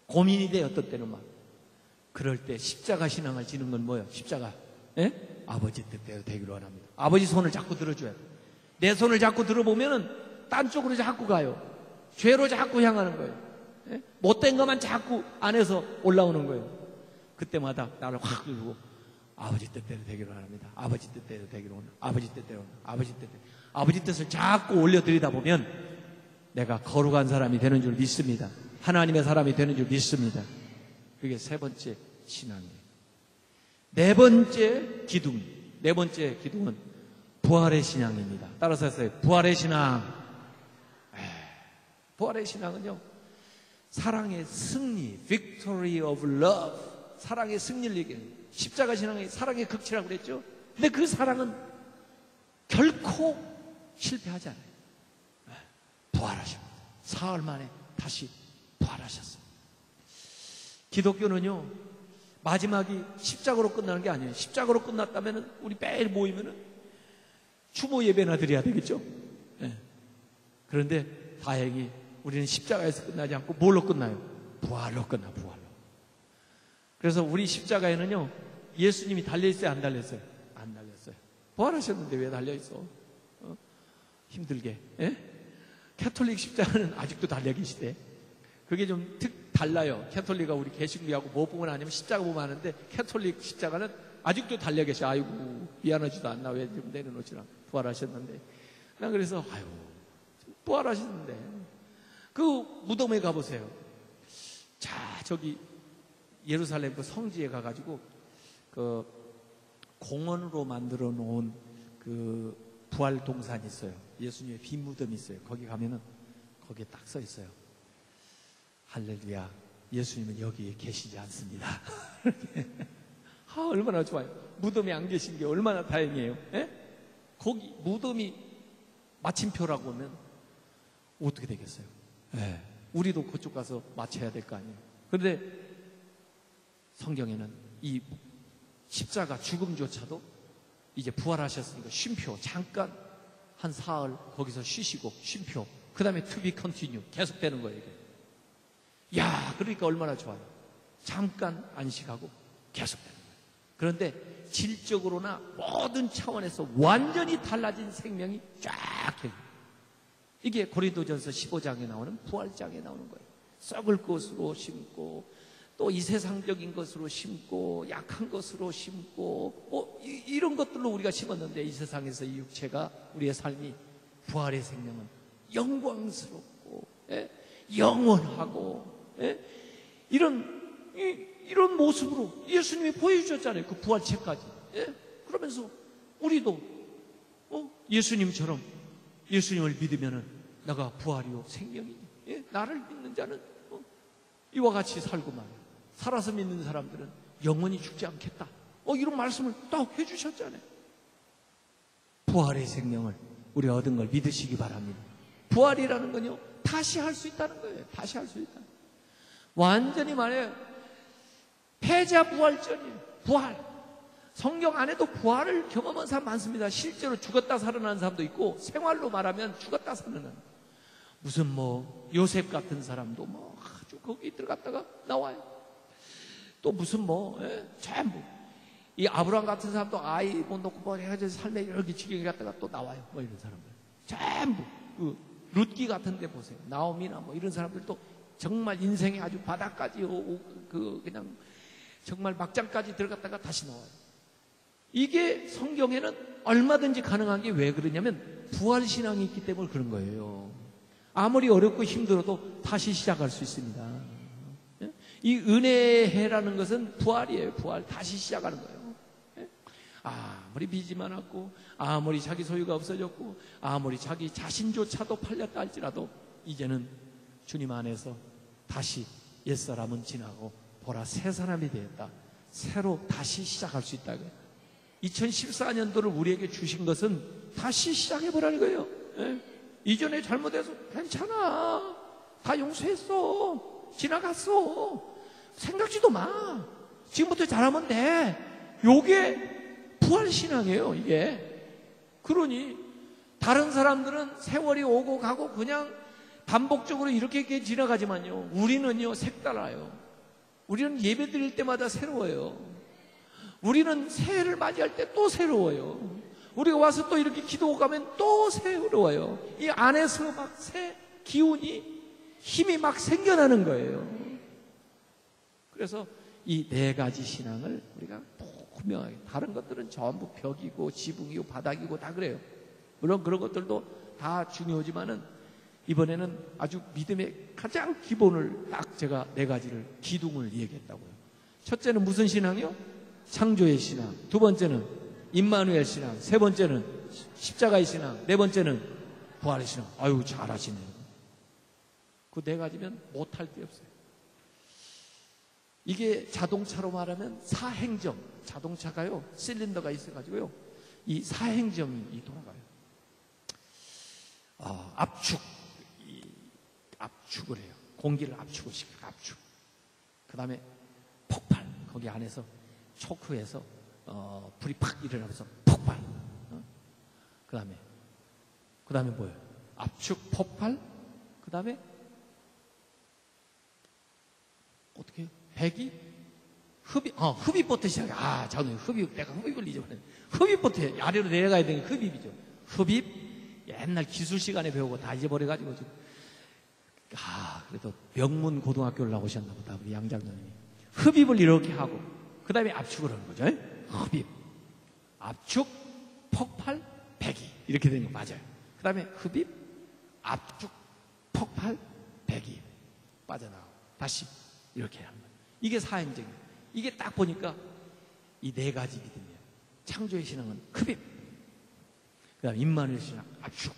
고민이 돼. 어떤 때는 막. 그럴 때 십자가 신앙을 지는 건 뭐예요? 십자가, 예? 아버지 뜻대로 되기로 원합니다. 아버지 손을 자꾸 들어줘야 돼. 내 손을 자꾸 들어보면은 딴 쪽으로 자꾸 가요. 죄로 자꾸 향하는 거예요. 예? 못된 것만 자꾸 안에서 올라오는 거예요. 그때마다 나를 확 들고 아버지 뜻대로 되기로 원합니다. 아버지 뜻대로 되기로 원합니다. 아버지 뜻대로, 아버지 뜻대로. 아버지 뜻을 자꾸 올려드리다 보면 내가 거룩한 사람이 되는 줄 믿습니다. 하나님의 사람이 되는 줄 믿습니다. 그게 세 번째 신앙이에요. 네 번째 기둥은 부활의 신앙입니다. 따라서 했어요. 부활의 신앙. 부활의 신앙은요, 사랑의 승리, victory of love, 사랑의 승리를 얘기해요. 십자가 신앙이 사랑의 극치라고 그랬죠. 근데 그 사랑은 결코 실패하지 않아요. 부활하십니다. 사흘 만에 다시 부활하셨어요. 기독교는요, 마지막이 십자가로 끝나는 게 아니에요. 십자가로 끝났다면 우리 매일 모이면은 추모 예배나 드려야 되겠죠. 네. 그런데 다행히 우리는 십자가에서 끝나지 않고 뭘로 끝나요? 부활로 끝나, 부활로. 그래서 우리 십자가에는요, 예수님이 달려있어요, 안 달렸어요? 안 달렸어요. 부활하셨는데 왜 달려있어? 힘들게. 예? 캐톨릭 십자가는 아직도 달려 계시대. 그게 좀 달라요. 캐톨릭과 우리 개신교하고 뭐 보면 아니면 십자가 보면 아는데, 캐톨릭 십자가는 아직도 달려 계셔. 아이고, 미안하지도 않나. 왜 좀 내려놓지나. 부활하셨는데. 난 그래서, 부활하셨는데. 그 무덤에 가보세요. 자, 저기, 예루살렘 그 성지에 가가지고, 그, 공원으로 만들어 놓은 그 부활 동산이 있어요. 예수님의 빈 무덤이 있어요. 거기 가면은, 거기에 딱 써 있어요. 할렐루야. 예수님은 여기에 계시지 않습니다. 얼마나 좋아요. 무덤에 안 계신 게 얼마나 다행이에요. 예? 거기 무덤이 마침표라고 하면 어떻게 되겠어요? 예. 우리도 그쪽 가서 맞춰야 될 거 아니에요. 그런데 성경에는 이 십자가 죽음조차도 이제 부활하셨으니까 쉼표, 잠깐 한 사흘 거기서 쉬시고 쉼표, 그 다음에 to be continue 계속되는 거예요. 이게. 야, 그러니까 얼마나 좋아요. 잠깐 안식하고 계속되는 거예요. 그런데 질적으로나 모든 차원에서 완전히 달라진 생명이 쫙 해요. 이게 고린도전서 15장에 나오는 부활장에 나오는 거예요. 썩을 것으로 심고 또 이 세상적인 것으로 심고 약한 것으로 심고 이런 것들로 우리가 심었는데 이 세상에서 이 육체가 우리의 삶이 부활의 생명은 영광스럽고 영원하고 이런 모습으로 예수님이 보여주셨잖아요. 그 부활체까지. 그러면서 우리도 예수님처럼 예수님을 믿으면은 내가 부활이요 생명이니 나를 믿는 자는 이와 같이 살고 말이야. 살아서 믿는 사람들은 영원히 죽지 않겠다. 이런 말씀을 딱 해주셨잖아요. 부활의 생명을 우리 얻은 걸 믿으시기 바랍니다. 부활이라는 건요 다시 할 수 있다는 거예요. 다시 할 수 있다. 완전히 말해요. 패자부활전이에요. 부활. 성경 안에도 부활을 경험한 사람 많습니다. 실제로 죽었다 살아난 사람도 있고 생활로 말하면 죽었다 살아난 무슨 요셉 같은 사람도 아주 거기 들어갔다가 나와요. 또 무슨 전부 이 아브라함 같은 사람도 아이 놓고 해가지고 삶에 이렇게 지경에 갔다가 또 나와요. 이런 사람들 전부 룻기 같은 데 보세요. 나오미나 이런 사람들도 정말 인생의 아주 바닥까지 그냥 정말 막장까지 들어갔다가 다시 나와요. 이게 성경에는 얼마든지 가능한 게 왜 그러냐면 부활신앙이 있기 때문에 그런 거예요. 아무리 어렵고 힘들어도 다시 시작할 수 있습니다. 이 은혜해라는 것은 부활이에요. 부활. 다시 시작하는 거예요. 아무리 빚이 많았고 아무리 자기 소유가 없어졌고 아무리 자기 자신조차도 팔렸다 할지라도 이제는 주님 안에서 다시 옛사람은 지나고 보라 새 사람이 되었다. 새로 다시 시작할 수 있다. 2014년도를 우리에게 주신 것은 다시 시작해보라는 거예요. 이전에 잘못해서 괜찮아. 다 용서했어. 지나갔어. 생각지도 마. 지금부터 잘하면 돼. 요게 부활신앙이에요. 이게. 그러니 다른 사람들은 세월이 오고 가고 그냥 반복적으로 이렇게 지나가지만요. 우리는요 색달라요. 우리는 예배 드릴 때마다 새로워요. 우리는 새해를 맞이할 때 또 새로워요. 우리가 와서 또 이렇게 기도하고 가면 또 새로워요. 이 안에서 막 새 기운이 힘이 막 생겨나는 거예요. 그래서 이 네 가지 신앙을 우리가 분명하게 다른 것들은 전부 벽이고 지붕이고 바닥이고 다 그래요. 물론 그런 것들도 다 중요하지만은 이번에는 아주 믿음의 가장 기본을 딱 제가 네 가지를 기둥을 얘기했다고요. 첫째는 무슨 신앙이요? 창조의 신앙. 두 번째는 임마누엘 신앙. 세 번째는 십자가의 신앙. 네 번째는 부활의 신앙. 아유 잘하시네요. 그 네 가지면 못할 게 없어요. 이게 자동차로 말하면 사행점. 자동차가요 실린더가 있어가지고요 이 사행점이 돌아가요. 압축을 해요. 공기를 압축을 시켜요. 압축. 그 다음에 폭발. 거기 안에서 초크해서 불이 팍 일어나면서 폭발. 그 다음에 뭐예요? 압축, 폭발. 그 다음에 어떻게 해요? 배기? 흡입부터 시작해. 저는 내가 흡입을 잊어버렸네. 흡입부터 아래로 내려가야 되는 게 흡입이죠. 흡입. 옛날 기술 시간에 배우고 다 잊어버려가지고 지금. 그래도 명문 고등학교를 나오셨나 보다. 우리 양장로님이. 흡입을 이렇게 하고, 그 다음에 압축을 하는 거죠. 흡입. 압축, 폭발, 배기. 이렇게 되는 거 맞아요. 그 다음에 흡입, 압축, 폭발, 배기. 빠져나가고. 다시 이렇게 하는 거예요. 이게 사행적이에요. 이게 딱 보니까 이 네 가지 믿음이에요. 창조의 신앙은 흡입. 그 다음에 임마누엘 신앙, 압축.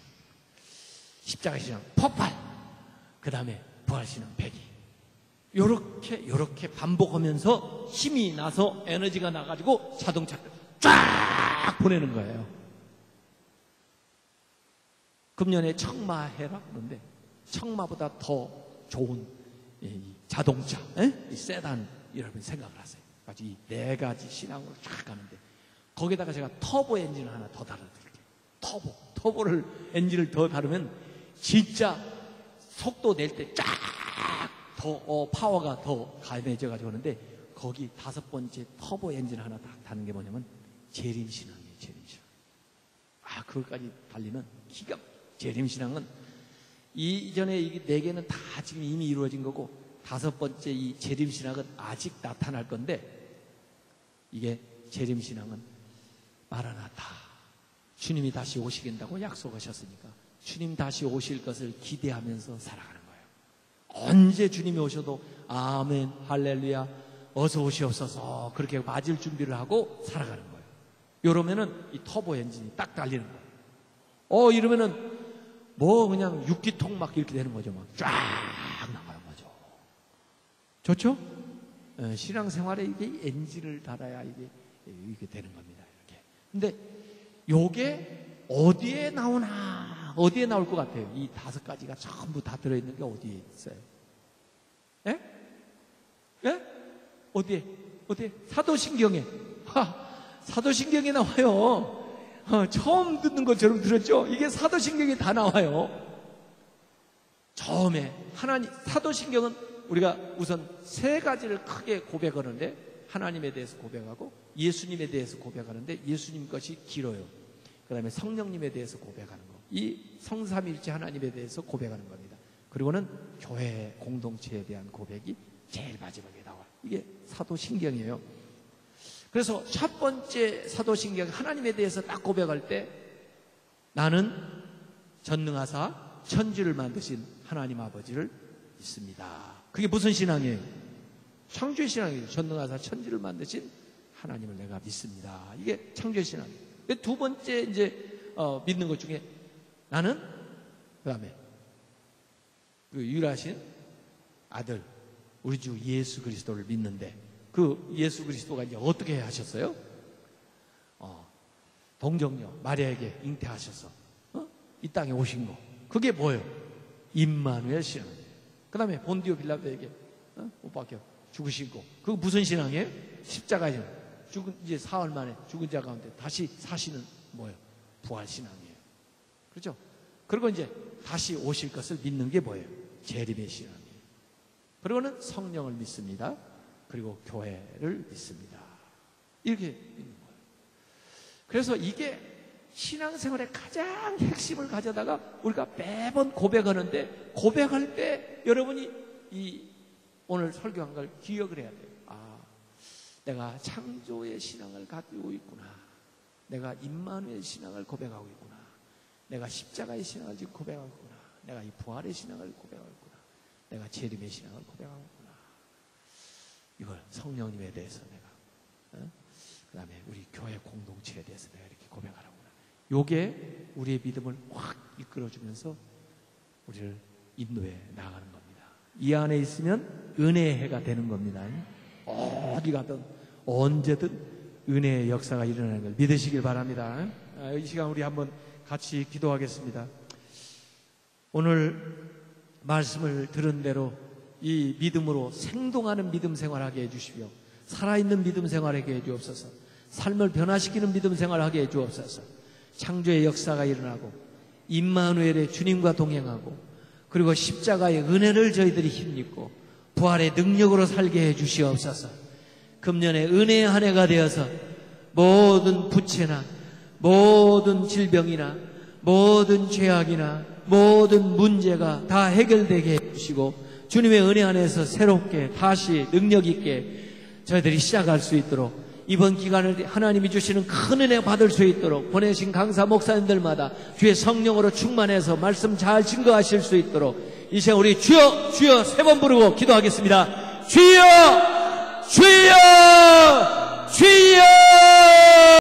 십자가의 신앙, 폭발. 그 다음에 부활신앙, 배기. 요렇게 반복하면서 힘이 나서 에너지가 나가지고 자동차를 쫙 보내는 거예요. 금년에 청마해라 그런데 청마보다 더 좋은 이 자동차, 이 세단 여러분 생각을 하세요. 아주 이 네 가지 신앙으로 쫙 가는데 거기다가 제가 터보 엔진을 하나 더 달아드릴게요. 터보를 엔진을 더 다르면 진짜 속도 낼 때 쫙 더 파워가 더 강해져가지고 하는데 거기 5번째 터보 엔진 하나 딱 다는 게 뭐냐면 재림신앙이에요. 재림신앙. 그걸까지 달리면 기가 재림신앙은 이전에 이 4개는 다 지금 이미 이루어진 거고 5번째 이 재림신앙은 아직 나타날 건데 이게 재림신앙은 마라나타 주님이 다시 오시겠다고 약속하셨으니까 주님 다시 오실 것을 기대하면서 살아가는 거예요. 언제 주님이 오셔도 아멘 할렐루야 어서 오시옵소서 그렇게 맞을 준비를 하고 살아가는 거예요. 이러면은 이 터보 엔진이 딱 달리는 거예요. 이러면은 뭐 그냥 6기통 막 이렇게 되는 거죠. 막 쫙 나가는 거죠. 좋죠? 신앙생활에 이게 엔진을 달아야 이게 되는 겁니다. 이렇게. 근데 요게 어디에 나오나? 어디에 나올 것 같아요? 이 5가지가 전부 다 들어있는 게 어디에 있어요? 예? 예? 어디에? 사도신경에. 사도신경에 나와요. 처음 듣는 것처럼 들었죠? 이게 사도신경에 다 나와요. 처음에 사도신경은 우리가 우선 3가지를 크게 고백하는데 하나님에 대해서 고백하고 예수님에 대해서 고백하는데 예수님 것이 길어요. 그 다음에 성령님에 대해서 고백하는 거. 이 성삼일체 하나님에 대해서 고백하는 겁니다. 그리고는 교회 공동체에 대한 고백이 제일 마지막에 나와요. 이게 사도신경이에요. 그래서 첫 번째 사도신경 하나님에 대해서 딱 고백할 때 나는 전능하사 천지를 만드신 하나님 아버지를 믿습니다. 그게 무슨 신앙이에요? 창조의 신앙이에요. 전능하사 천지를 만드신 하나님을 내가 믿습니다. 이게 창조의 신앙이에요. 두 번째 이제 믿는 것 중에 나는 그 다음에 그 유일하신 아들 우리 주 예수 그리스도를 믿는데 그 예수 그리스도가 이제 어떻게 하셨어요? 동정녀 마리아에게 잉태하셔서 이 땅에 오신 거 그게 뭐예요? 임마누엘 신앙. 그 다음에 본디오 빌라도에게 못 박혀 죽으시고 그거 무슨 신앙이에요? 십자가의 신앙. 죽은 이제 사흘 만에 죽은 자 가운데 다시 사시는 뭐예요? 부활 신앙이에요. 그렇죠? 그리고 이제 다시 오실 것을 믿는 게 뭐예요? 재림의 신앙이에요. 그리고는 성령을 믿습니다. 그리고 교회를 믿습니다. 이렇게 믿는 거예요. 그래서 이게 신앙생활의 가장 핵심을 가져다가 우리가 매번 고백하는데 고백할 때 여러분이 이 오늘 설교한 걸 기억을 해야 돼요. 내가 창조의 신앙을 가지고 있구나. 내가 임마누엘 신앙을 고백하고 있구나. 내가 십자가의 신앙을 지금 고백하고 있구나. 내가 이 부활의 신앙을 고백하고 있구나. 내가 재림의 신앙을 고백하고 있구나. 이걸 성령님에 대해서 내가 그 다음에 우리 교회 공동체에 대해서 내가 이렇게 고백하라구나. 요게 우리의 믿음을 확 이끌어주면서 우리를 인도해 나가는 겁니다. 이 안에 있으면 은혜의 해가 되는 겁니다. 어디 가든 언제든 은혜의 역사가 일어나는 걸 믿으시길 바랍니다. 이 시간 우리 한번 같이 기도하겠습니다. 오늘 말씀을 들은 대로 이 믿음으로 생동하는 믿음 생활하게 해주시며 살아있는 믿음 생활하게 해주옵소서. 삶을 변화시키는 믿음 생활하게 해주옵소서. 창조의 역사가 일어나고 임마누엘의 주님과 동행하고 그리고 십자가의 은혜를 저희들이 힘입고 부활의 능력으로 살게 해주시옵소서. 금년에 은혜의 한 해가 되어서 모든 부채나 모든 질병이나 모든 죄악이나 모든 문제가 다 해결되게 해주시고 주님의 은혜 안에서 새롭게 다시 능력 있게 저희들이 시작할 수 있도록 이번 기간을 하나님이 주시는 큰 은혜 받을 수 있도록 보내신 강사 목사님들마다 주의 성령으로 충만해서 말씀 잘 증거하실 수 있도록 이 시간 우리 주여 주여 3번 부르고 기도하겠습니다. 주여 주여 주여